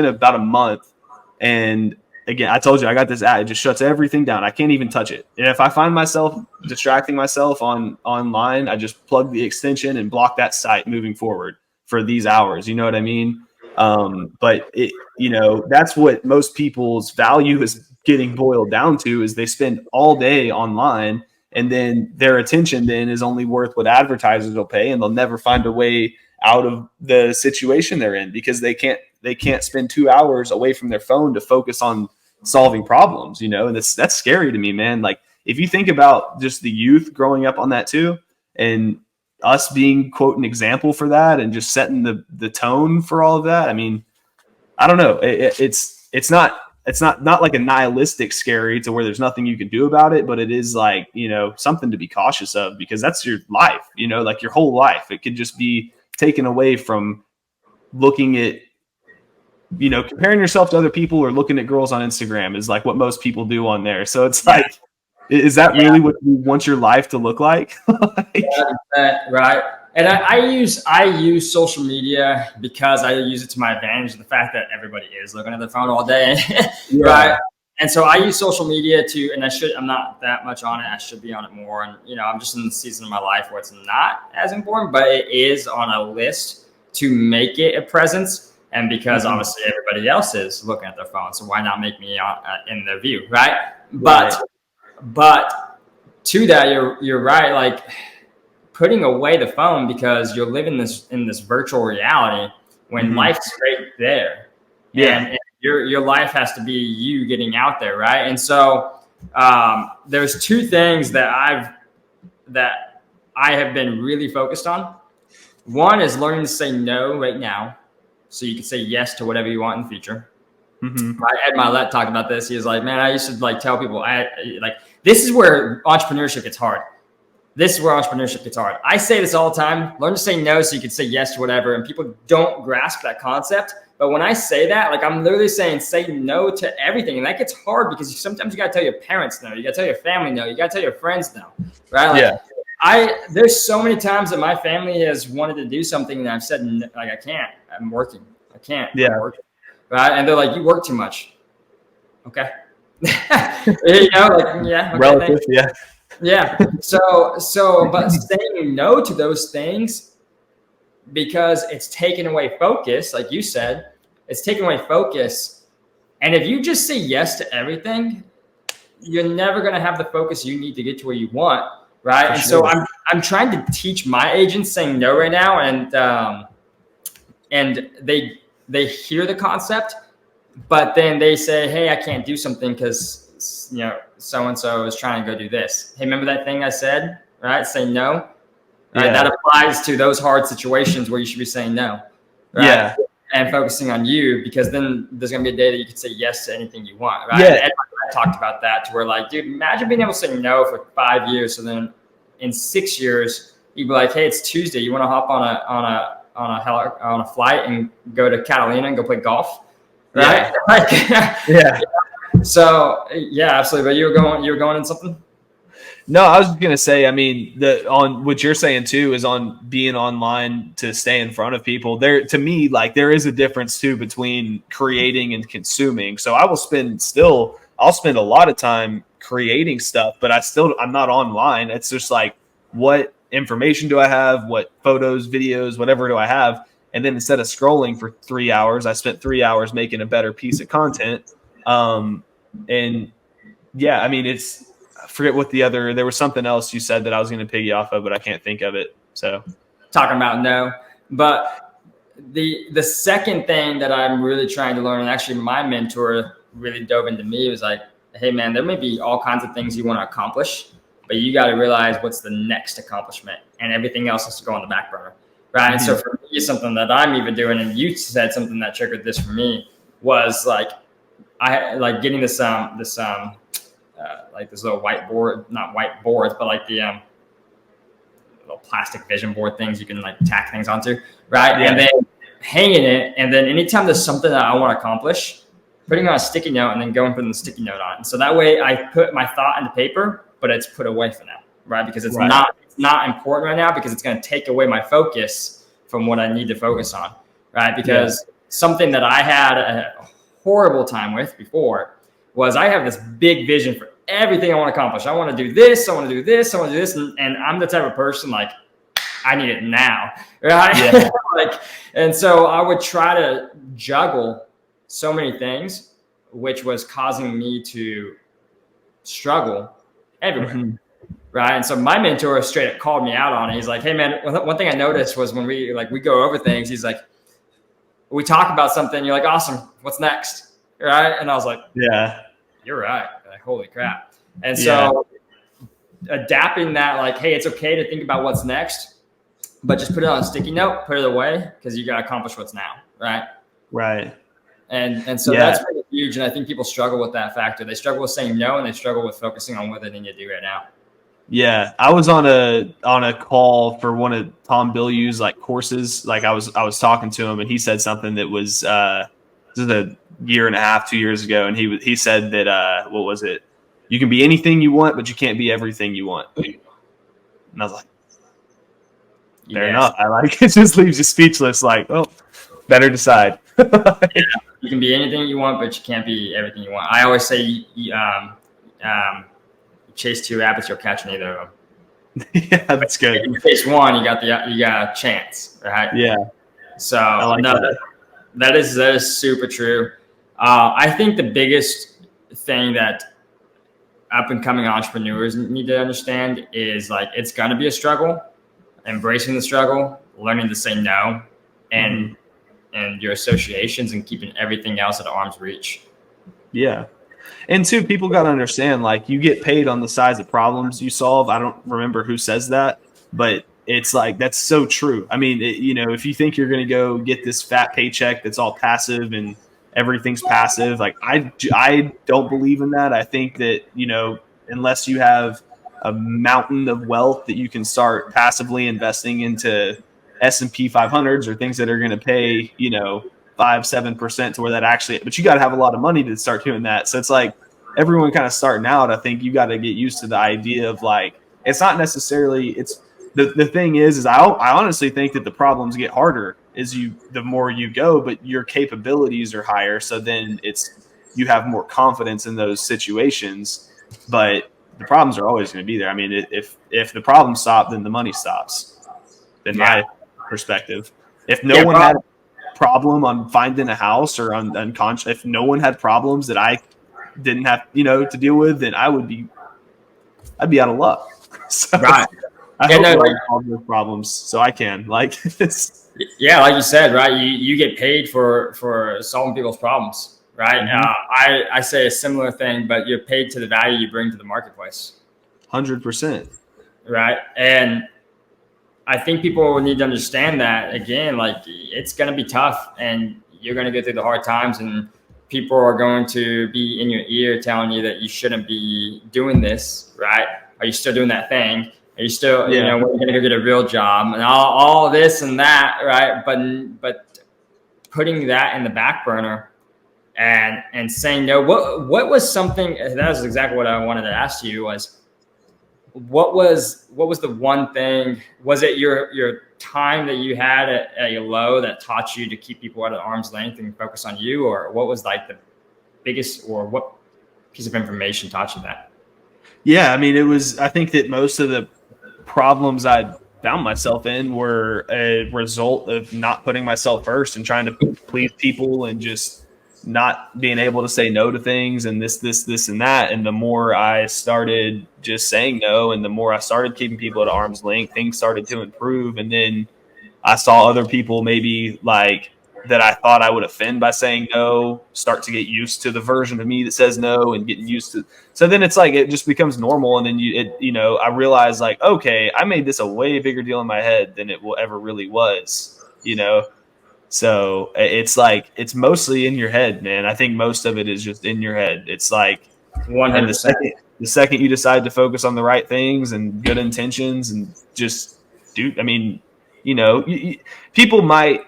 about a month, and again, I told you I got this app. It just shuts everything down. I can't even touch it. And if I find myself distracting myself online, I just plug the extension and block that site moving forward for these hours. You know what I mean? But that's what most people's value is getting boiled down to, is they spend all day online, and then their attention then is only worth what advertisers will pay, and they'll never find a way out of the situation they're in because they can't spend 2 hours away from their phone to focus on solving problems, and that's scary to me, man. Like if you think about just the youth growing up on that too, and us being quote an example for that and just setting the tone for all of that. I mean, I don't know. It's not like a nihilistic scary to where there's nothing you can do about it, but it is like, something to be cautious of, because that's your life, like your whole life. It could just be taken away from looking at, comparing yourself to other people or looking at girls on Instagram is like what most people do on there. So it's like, is that really what you want your life to look like? Right. And I use social media because I use it to my advantage. The fact that everybody is looking at their phone all day, right? And so I use social media and I'm not that much on it. I should be on it more. And, I'm just in the season of my life where it's not as important, but it is on a list to make it a presence. And because obviously everybody else is looking at their phone, so why not make me in their view, right? But to that, you're right. Like putting away the phone because you're living in this virtual reality when life's right there. And your life has to be you getting out there, right? And so there's two things that I have been really focused on. One is learning to say no right now, so you can say yes to whatever you want in the future. Right? Ed Milet talked about this. He was like, man, I used to tell people, this is where entrepreneurship gets hard. I say this all the time. Learn to say no so you can say yes to whatever. And people don't grasp that concept. But when I say that, I'm literally saying say no to everything. And that gets hard because sometimes you got to tell your parents no. You got to tell your family no. You got to tell your friends no. Right? There's so many times that my family has wanted to do something and I've said, I can't. I'm working. I can't. Yeah. I'm working. Right? And they're like, you work too much. Okay. Okay, relative, yeah. So, but saying no to those things because it's taken away focus, like you said, it's taken away focus. And if you just say yes to everything, you're never going to have the focus you need to get to where you want. Right. And so I'm trying to teach my agents saying no right now. And they hear the concept, but then they say, hey, I can't do something because, so-and-so is trying to go do this. Hey, remember that thing I said, right? Say no. Right? That applies to those hard situations where you should be saying no. Right? Yeah. And focusing on you, because then there's going to be a day that you can say yes to anything you want. Right? Yeah. And I talked about that to where dude, imagine being able to say no for 5 years. So then in 6 years, you'd be like, hey, it's Tuesday. You want to hop on a flight and go to Catalina and go play golf? Right? Yeah. So yeah, absolutely. But you were going in something? No, I was just gonna say, I mean, on what you're saying too is on being online to stay in front of people. There, to me, there is a difference too between creating and consuming. So I'll spend a lot of time creating stuff, but I'm not online. It's just what information do I have? What photos, videos, whatever do I have? And then instead of scrolling for 3 hours, I spent 3 hours making a better piece of content. And yeah, I mean, I forget what there was something else you said that I was going to piggy off of, but I can't think of it. So talking about no, but the second thing that I'm really trying to learn, and actually my mentor really dove into me, was like, hey man, there may be all kinds of things you want to accomplish, but you got to realize what's the next accomplishment, and everything else has to go on the back burner. Right. And so for you something that I'm even doing, and you said something that triggered this for me was like I like getting this like this little whiteboard, not whiteboards, but like the little plastic vision board things you can like tack things onto, right? Yeah. And then hanging it, and then anytime there's something that I want to accomplish, putting on a sticky note and then going putting the sticky note on. So that way I put my thought into paper, but it's put away for now, right? Because it's not important right now, because it's going to take away my focus from what I need to focus on, right? Because something that I had a horrible time with before was I have this big vision for everything I want to accomplish. I want to do this. I want to do this. I want to do this. And I'm the type of person like, I need it now, right? Yeah. Like, and so I would try to juggle so many things, which was causing me to struggle everywhere. Mm-hmm. Right. And so my mentor straight up called me out on it. He's like, hey man, one thing I noticed was when we go over things, he's like, we talk about something, you're like, awesome, what's next? Right. And I was like, yeah, you're right. Like, holy crap. And so adapting that, like, hey, it's okay to think about what's next, but just put it on a sticky note, put it away, because you got to accomplish what's now. Right. Right. And so that's really huge. And I think people struggle with that factor. They struggle with saying no, and they struggle with focusing on what they need to do right now. Yeah, I was on a call for one of Tom Bilyeu's like courses. Like I was talking to him, and he said something that was this is a year and a half, 2 years ago, and he said that what was it? You can be anything you want, but you can't be everything you want. And I was like, fair enough. I like it. Just leaves you speechless. Like, oh, better decide. You can be anything you want, but you can't be everything you want. I always say, chase two rabbits, you'll catch neither of them. Yeah, that's good. If you chase one, you got a chance, right? Yeah. So like that is super true. I think the biggest thing that up and coming entrepreneurs need to understand is like it's gonna be a struggle. Embracing the struggle, learning to say no, and your associations, and keeping everything else at arm's reach. Yeah. And two, people got to understand, like, you get paid on the size of problems you solve. I don't remember who says that, but it's like, that's so true. I mean, if you think you're going to go get this fat paycheck that's all passive and everything's passive, like I don't believe in that. I think that, unless you have a mountain of wealth that you can start passively investing into S&P 500s or things that are going to pay, 5-7% to where that actually, but you got to have a lot of money to start doing that. So it's like everyone kind of starting out, I think you got to get used to the idea of like, it's not necessarily, it's the thing is I honestly think that the problems get harder the more you go, but your capabilities are higher. So then you have more confidence in those situations, but the problems are always going to be there. I mean, if the problems stop, then the money stops. In my perspective, if no one had problem on finding a house or on if no one had problems that I didn't have to deal with, then I'd be out of luck. So right. I hope I solve those problems so I can like this. Yeah, like you said, right? You get paid for solving people's problems, right? Mm-hmm. I say a similar thing, but you're paid to the value you bring to the marketplace. 100%. Right. And I think people need to understand that, again, like it's going to be tough and you're going to go through the hard times, and people are going to be in your ear telling you that you shouldn't be doing this, right? Are you still doing that thing? Are you still, when are you going to go get a real job and all this and that, right? But putting that in the back burner and saying no, what was something, that was exactly what I wanted to ask you was, what was the one thing? Was it your time that you had at your low that taught you to keep people at arm's length and focus on you, or what was like the biggest, or what piece of information taught you that? Yeah, I mean, I think that most of the problems I found myself in were a result of not putting myself first and trying to please people and just not being able to say no to things and this and that. And the more I started just saying no, and the more I started keeping people at arm's length, things started to improve. And then I saw other people maybe like that I thought I would offend by saying no start to get used to the version of me that says no, and getting used to. So then it's like, it just becomes normal. And then I realized like, okay, I made this a way bigger deal in my head than it ever really was. you know? So it's like, it's mostly in your head, man. I think most of it is just in your head. It's like, and 100%. the second you decide to focus on the right things and good intentions and just do, I mean, you know, people might,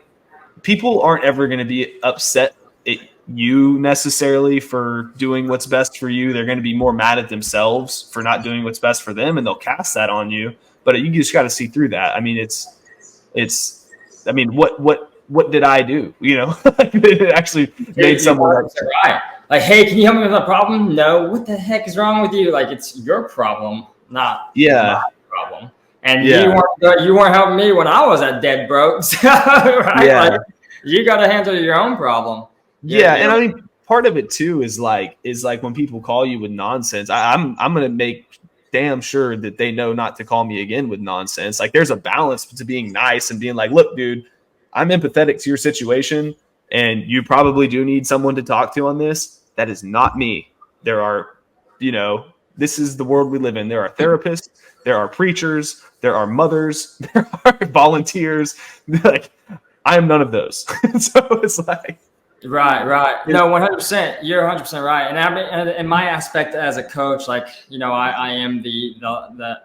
people aren't ever going to be upset at you necessarily for doing what's best for you. They're going to be more mad at themselves for not doing what's best for them, and they'll cast that on you. But you just got to see through that. I mean, I mean, what did I do? You know, it actually made someone upset. Right. Like, hey, can you help me with my problem? No. What the heck is wrong with you? Like, it's your problem, not my Yeah. problem. And Yeah. you weren't helping me when I was at dead broke. So, right? Yeah. Like, you got to handle your own problem. Yeah. And I mean, part of it too is like when people call you with nonsense, I'm going to make damn sure that they know not to call me again with nonsense. Like, there's a balance to being nice and being like, look, dude, I'm empathetic to your situation, and you probably do need someone to talk to on this. That is not me. There are, you know, this is the world we live in. There are therapists, there are preachers, there are mothers, there are volunteers. Like, I am none of those. So it's like, Right. No, 100%. You're 100% right. And I mean, in my aspect as a coach, like, you know, I am the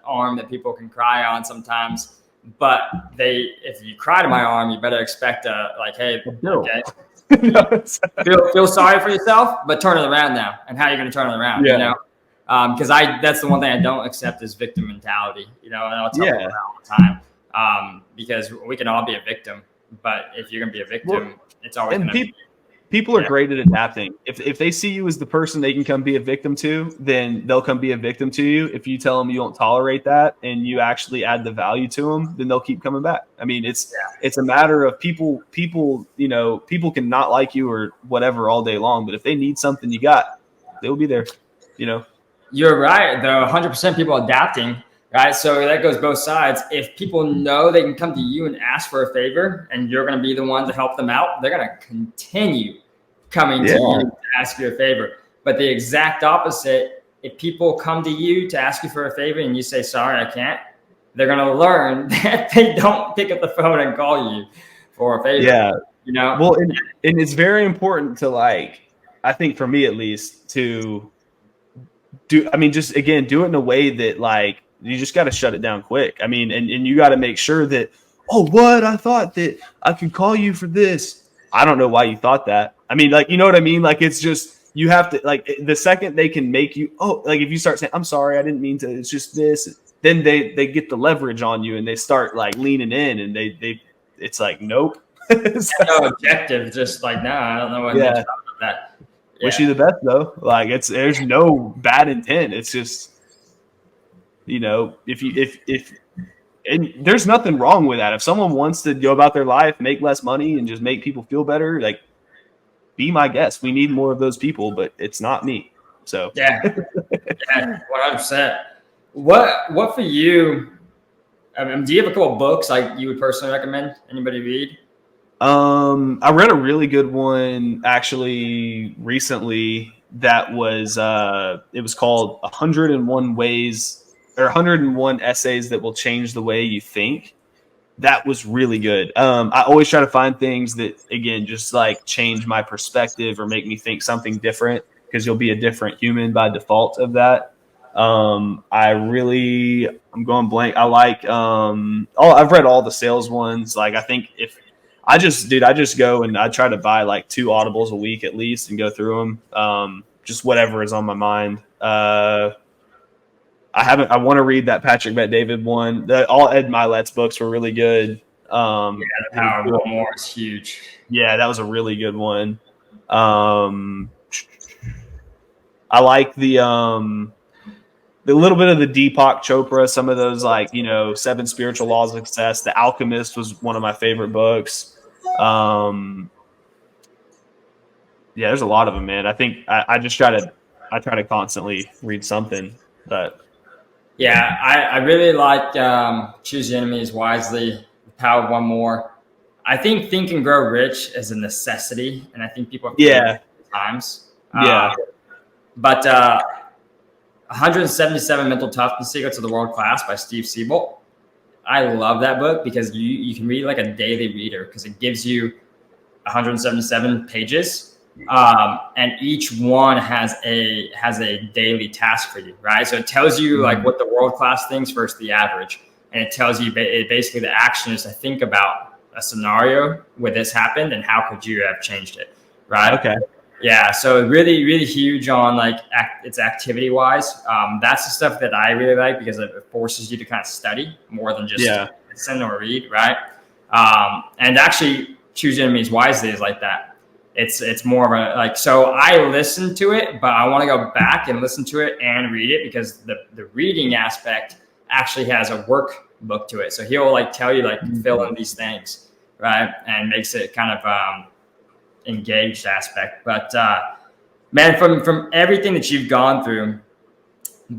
arm that people can cry on sometimes. But if you cry to my arm, you better expect like, hey, okay, feel sorry for yourself, but turn it around now. And how are you going to turn it around? Yeah. You know, because that's the one thing I don't accept is victim mentality. You know, and I'll tell people that all the time, because we can all be a victim. But if you're going to be a victim, it's always going to be. People are great at adapting. If they see you as the person they can come be a victim to, then they'll come be a victim to you. If you tell them you don't tolerate that and you actually add the value to them, then they'll keep coming back. I mean, it's a matter of people, you know, people can not like you or whatever all day long, but if they need something you got, they'll be there, you know? You're right, though. 100% people adapting, right? So that goes both sides. If people know they can come to you and ask for a favor and you're going to be the one to help them out, they're going to continue coming to you to ask you a favor. But the exact opposite, if people come to you to ask you for a favor and you say, sorry, I can't, they're going to learn that they don't pick up the phone and call you for a favor. Yeah. You know? Well, and it's very important to, like, I think for me at least, to do, I mean, just again, do it in a way that, like, you just got to shut it down quick. I mean, and you got to make sure that, oh, what? I thought that I could call you for this. I don't know why you thought that. I mean, like, you know what I mean? Like, it's just, you have to, like, the second they can make you, oh, like, if you start saying, I'm sorry, I didn't mean to, it's just this, then they get the leverage on you and they start, like, leaning in, and it's like, nope. No objective, just like, no, I don't know what about that. Wish you the best, though. Like, there's no bad intent. It's just, you know, and there's nothing wrong with that. If someone wants to go about their life, make less money, and just make people feel better, like, be my guest. We need more of those people, but it's not me. So 100%. What for you? I mean, do you have a couple of books like you would personally recommend anybody read? I read a really good one actually recently that was it was called 101 Ways or 101 Essays That Will Change the Way You Think. That was really good. I always try to find things that, again, just like change my perspective or make me think something different, because you'll be a different human by default of that. I'm going blank. I like, I've read all the sales ones. Like, I think I just go and I try to buy like 2 Audibles a week at least and go through them. Just whatever is on my mind. I want to read that Patrick Bet-David one. All Ed Milet's books were really good. The Power of One More is huge. Yeah, that was a really good one. I like the little bit of the Deepak Chopra, some of those, like, you know, 7 Spiritual Laws of Success. The Alchemist was one of my favorite books. Yeah, there's a lot of them, man. I think I try to constantly read something, but. Yeah, I really like Choose Your Enemies Wisely, The Power of One More. I think Think and Grow Rich is a necessity, and I think people have times. But 177 Mental Toughness Secrets of the World Class by Steve Siebold. I love that book because you can read like a daily reader because it gives you 177 pages, and each one has a daily task for you, right? So it tells you like what the world class thinks versus the average, and it tells you basically the action is to think about a scenario where this happened and how could you have changed it, right? Okay. Yeah, so really, really huge on like it's activity wise. That's the stuff that I really like because it forces you to kind of study more than just listen or read, right? And actually, choose enemies wisely is like that. It's more of a like. So I listen to it, but I want to go back and listen to it and read it because the reading aspect actually has a workbook to it. So he'll like tell you like fill in these things, right, and makes it kind of engaged aspect. But man, from everything that you've gone through,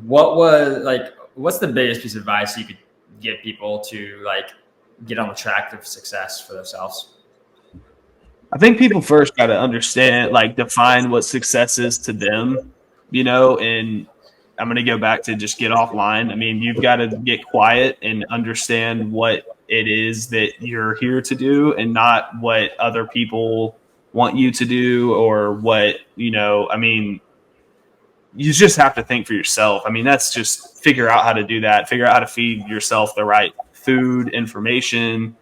what's the biggest piece of advice you could give people to like get on the track of success for themselves? I think people first got to understand, like, define what success is to them, and I'm going to go back to just get offline. I mean, you've got to get quiet and understand what it is that you're here to do and not what other people want you to do or what, I mean, you just have to think for yourself. I mean, that's just figure out how to do that, figure out how to feed yourself the right food, information,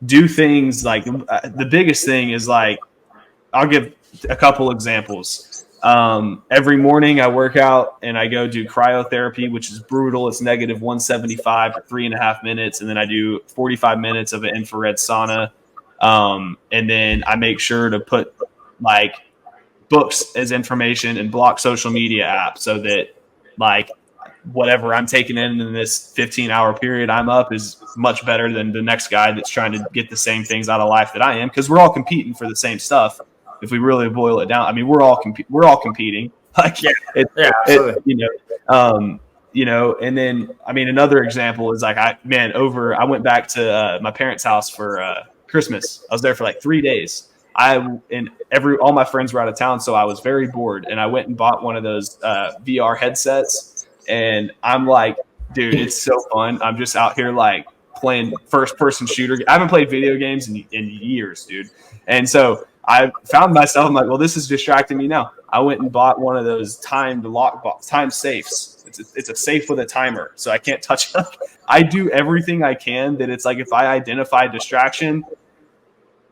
do things like the biggest thing is like, I'll give a couple examples. Every morning I work out and I go do cryotherapy, which is brutal. It's negative 175 for 3.5 minutes. And then I do 45 minutes of an infrared sauna. And then I make sure to put like books as information and block social media apps so that like whatever I'm taking in this 15-hour period I'm up is much better than the next guy that's trying to get the same things out of life that I am, because we're all competing for the same stuff. If we really boil it down, I mean, we're all competing. Like, absolutely. And then, I mean, another example is like, I went back to my parents' house for Christmas. I was there for like 3 days. All my friends were out of town, so I was very bored, and I went and bought one of those VR headsets. And I'm like, dude, it's so fun. I'm just out here like playing first person shooter. I haven't played video games in years, dude. And so I found myself, I'm like, well, this is distracting me now. I went and bought one of those timed time safes. It's a safe with a timer, so I can't touch it. I do everything I can that it's like, if I identify distraction,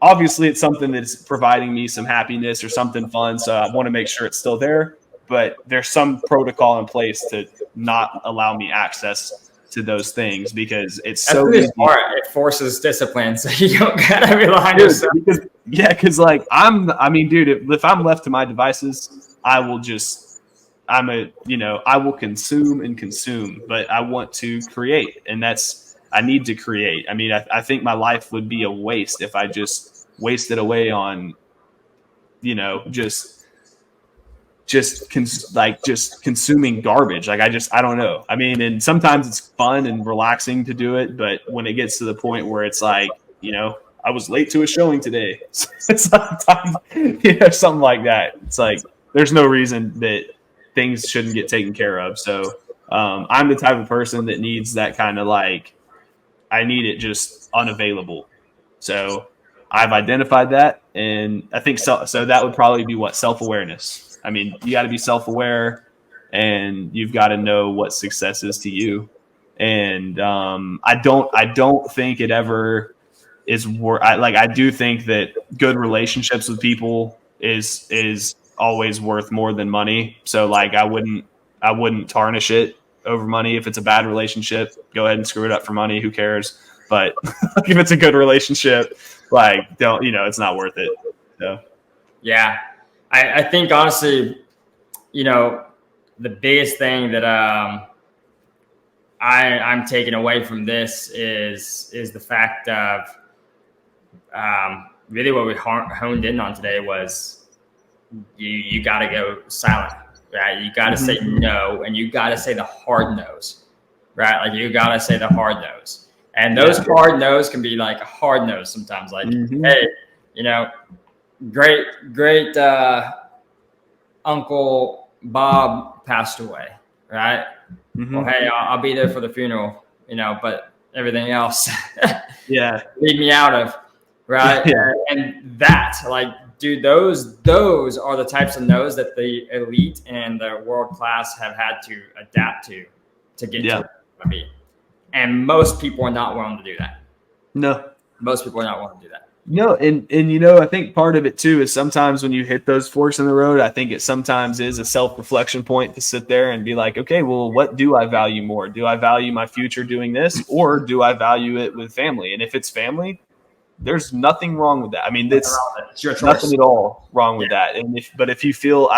obviously it's something that's providing me some happiness or something fun. So I want to make sure it's still there, but there's some protocol in place to not allow me access to those things because it's so really smart. It forces discipline, so you don't gotta rely on yourself. Because like dude, if I'm left to my devices, I will consume and consume, but I want to create, and I need to create. I mean, I think my life would be a waste if I just wasted away on, just consuming garbage. Like, I don't know. I mean, and sometimes it's fun and relaxing to do it, but when it gets to the point where it's like, I was late to a showing today, sometimes, something like that. It's like, there's no reason that things shouldn't get taken care of. So I'm the type of person that needs that kind of like, I need it just unavailable. So I've identified that, and I think so that would probably be what self-awareness. I mean, you got to be self-aware, and you've got to know what success is to you. And I don't think it ever is worth. I do think that good relationships with people is always worth more than money. So like, I wouldn't tarnish it over money. If it's a bad relationship, go ahead and screw it up for money. Who cares? But if it's a good relationship, like, don't, it's not worth it. So. Yeah. I think honestly, the biggest thing that I'm taking away from this is the fact of really what we honed in on today was you got to go silent, right? You got to say no, and you got to say the hard no's, right? Like, you got to say the hard no's, and those hard no's can be like a hard no sometimes. Like, hey, great Uncle Bob passed away, right? Well, hey, I'll be there for the funeral, but everything else Yeah. leave me out of, right? Yeah. And that, like, dude, those are the types of no's that the elite and the world class have had to adapt to get to Yeah. where they want to be. And most people are not willing to do that. No. Most people are not willing to do that. No, and I think part of it too is sometimes when you hit those forks in the road, I think it sometimes is a self-reflection point to sit there and be like, okay, well, what do I value more? Do I value my future doing this, or do I value it with family? And if it's family, there's nothing wrong with that. I mean, It's your choice. nothing at all wrong with that. And if you feel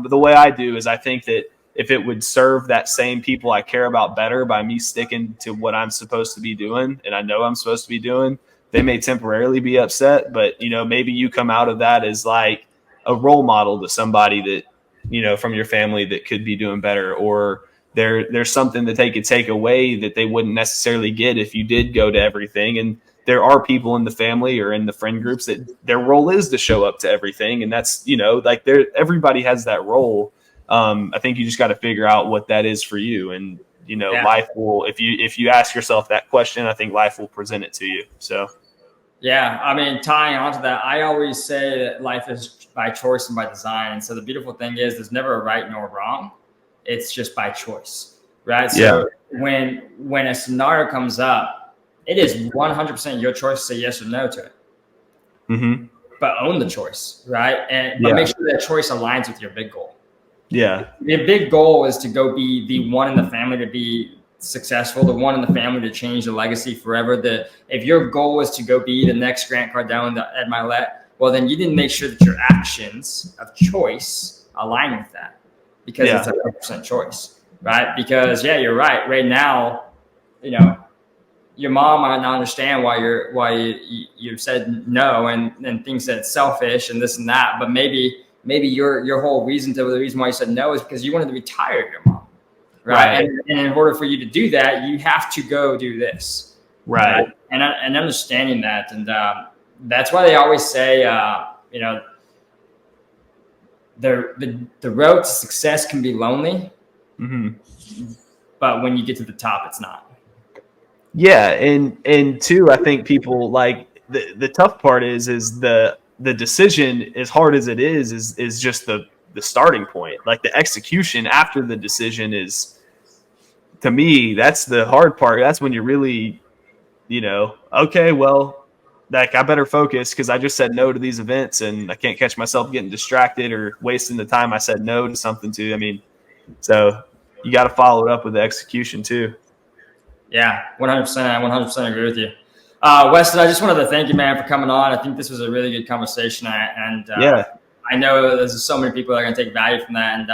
the way I do is I think that if it would serve that same people I care about better by me sticking to what I'm supposed to be doing, and I know I'm supposed to be doing, they may temporarily be upset, but maybe you come out of that as like a role model to somebody that, from your family that could be doing better, or there's something that they could take away that they wouldn't necessarily get if you did go to everything. And there are people in the family or in the friend groups that their role is to show up to everything. And that's, like everybody has that role. I think you just got to figure out what that is for you. And, life will, if you ask yourself that question, I think life will present it to you. So, yeah, I mean, tying onto that, I always say that life is by choice and by design. And so the beautiful thing is there's never a right nor wrong. It's just by choice, right? So when a scenario comes up, it is 100% your choice to say yes or no to it. Mm-hmm. But own the choice, right? But make sure that choice aligns with your big goal. Yeah. Your big goal is to go be the one in the family to be successful, the one in the family to change the legacy forever. If your goal is to go be the next Grant Cardone, Ed Milet, well, then you didn't make sure that your actions of choice align with that, because it's 100% choice, right? Because you're right. Right now, your mom might not understand why you said no and thinks that it's selfish and this and that, but maybe your whole reason why you said no is because you wanted to retire your mom, right? And in order for you to do that, you have to go do this, right? And understanding that, and that's why they always say, the road to success can be lonely, but when you get to the top, it's not. Yeah, and two, I think people like the tough part is the decision, as hard as it is just the starting point. Like the execution after the decision is, to me, that's the hard part. That's when you're really, okay, well, like I better focus because I just said no to these events and I can't catch myself getting distracted or wasting the time I said no to something to. I mean, so you got to follow it up with the execution too. Yeah, 100%. I 100% agree with you. Weston, I just wanted to thank you, man, for coming on. I think this was a really good conversation. I know there's so many people that are going to take value from that. And,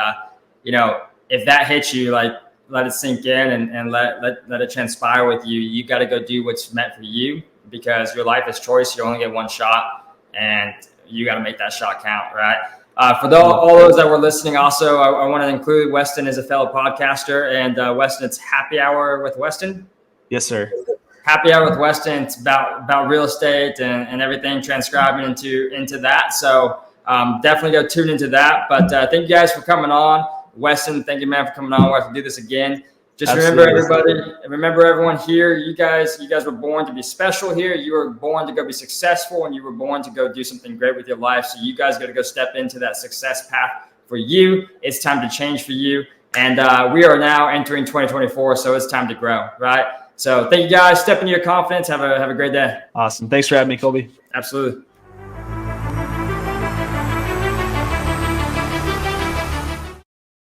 if that hits you, like, let it sink in and let it transpire with you. You got to go do what's meant for you, because your life is choice. You only get one shot, and you got to make that shot count, right? For all those that were listening, also, I want to include Weston as a fellow podcaster. And Weston, it's Happy Hour with Weston. Yes, sir. Happy Hour with Weston. It's about real estate and everything transcribing into that. So definitely go tune into that. But thank you guys for coming on. Weston, thank you, man, for coming on. We'll have to do this again. Just remember everyone here, you guys were born to be special here. You were born to go be successful, and you were born to go do something great with your life. So you guys got to go step into that success path for you. It's time to change for you. And we are now entering 2024, so it's time to grow, right? So thank you guys. Step into your confidence. Have a great day. Awesome. Thanks for having me, Colby. Absolutely.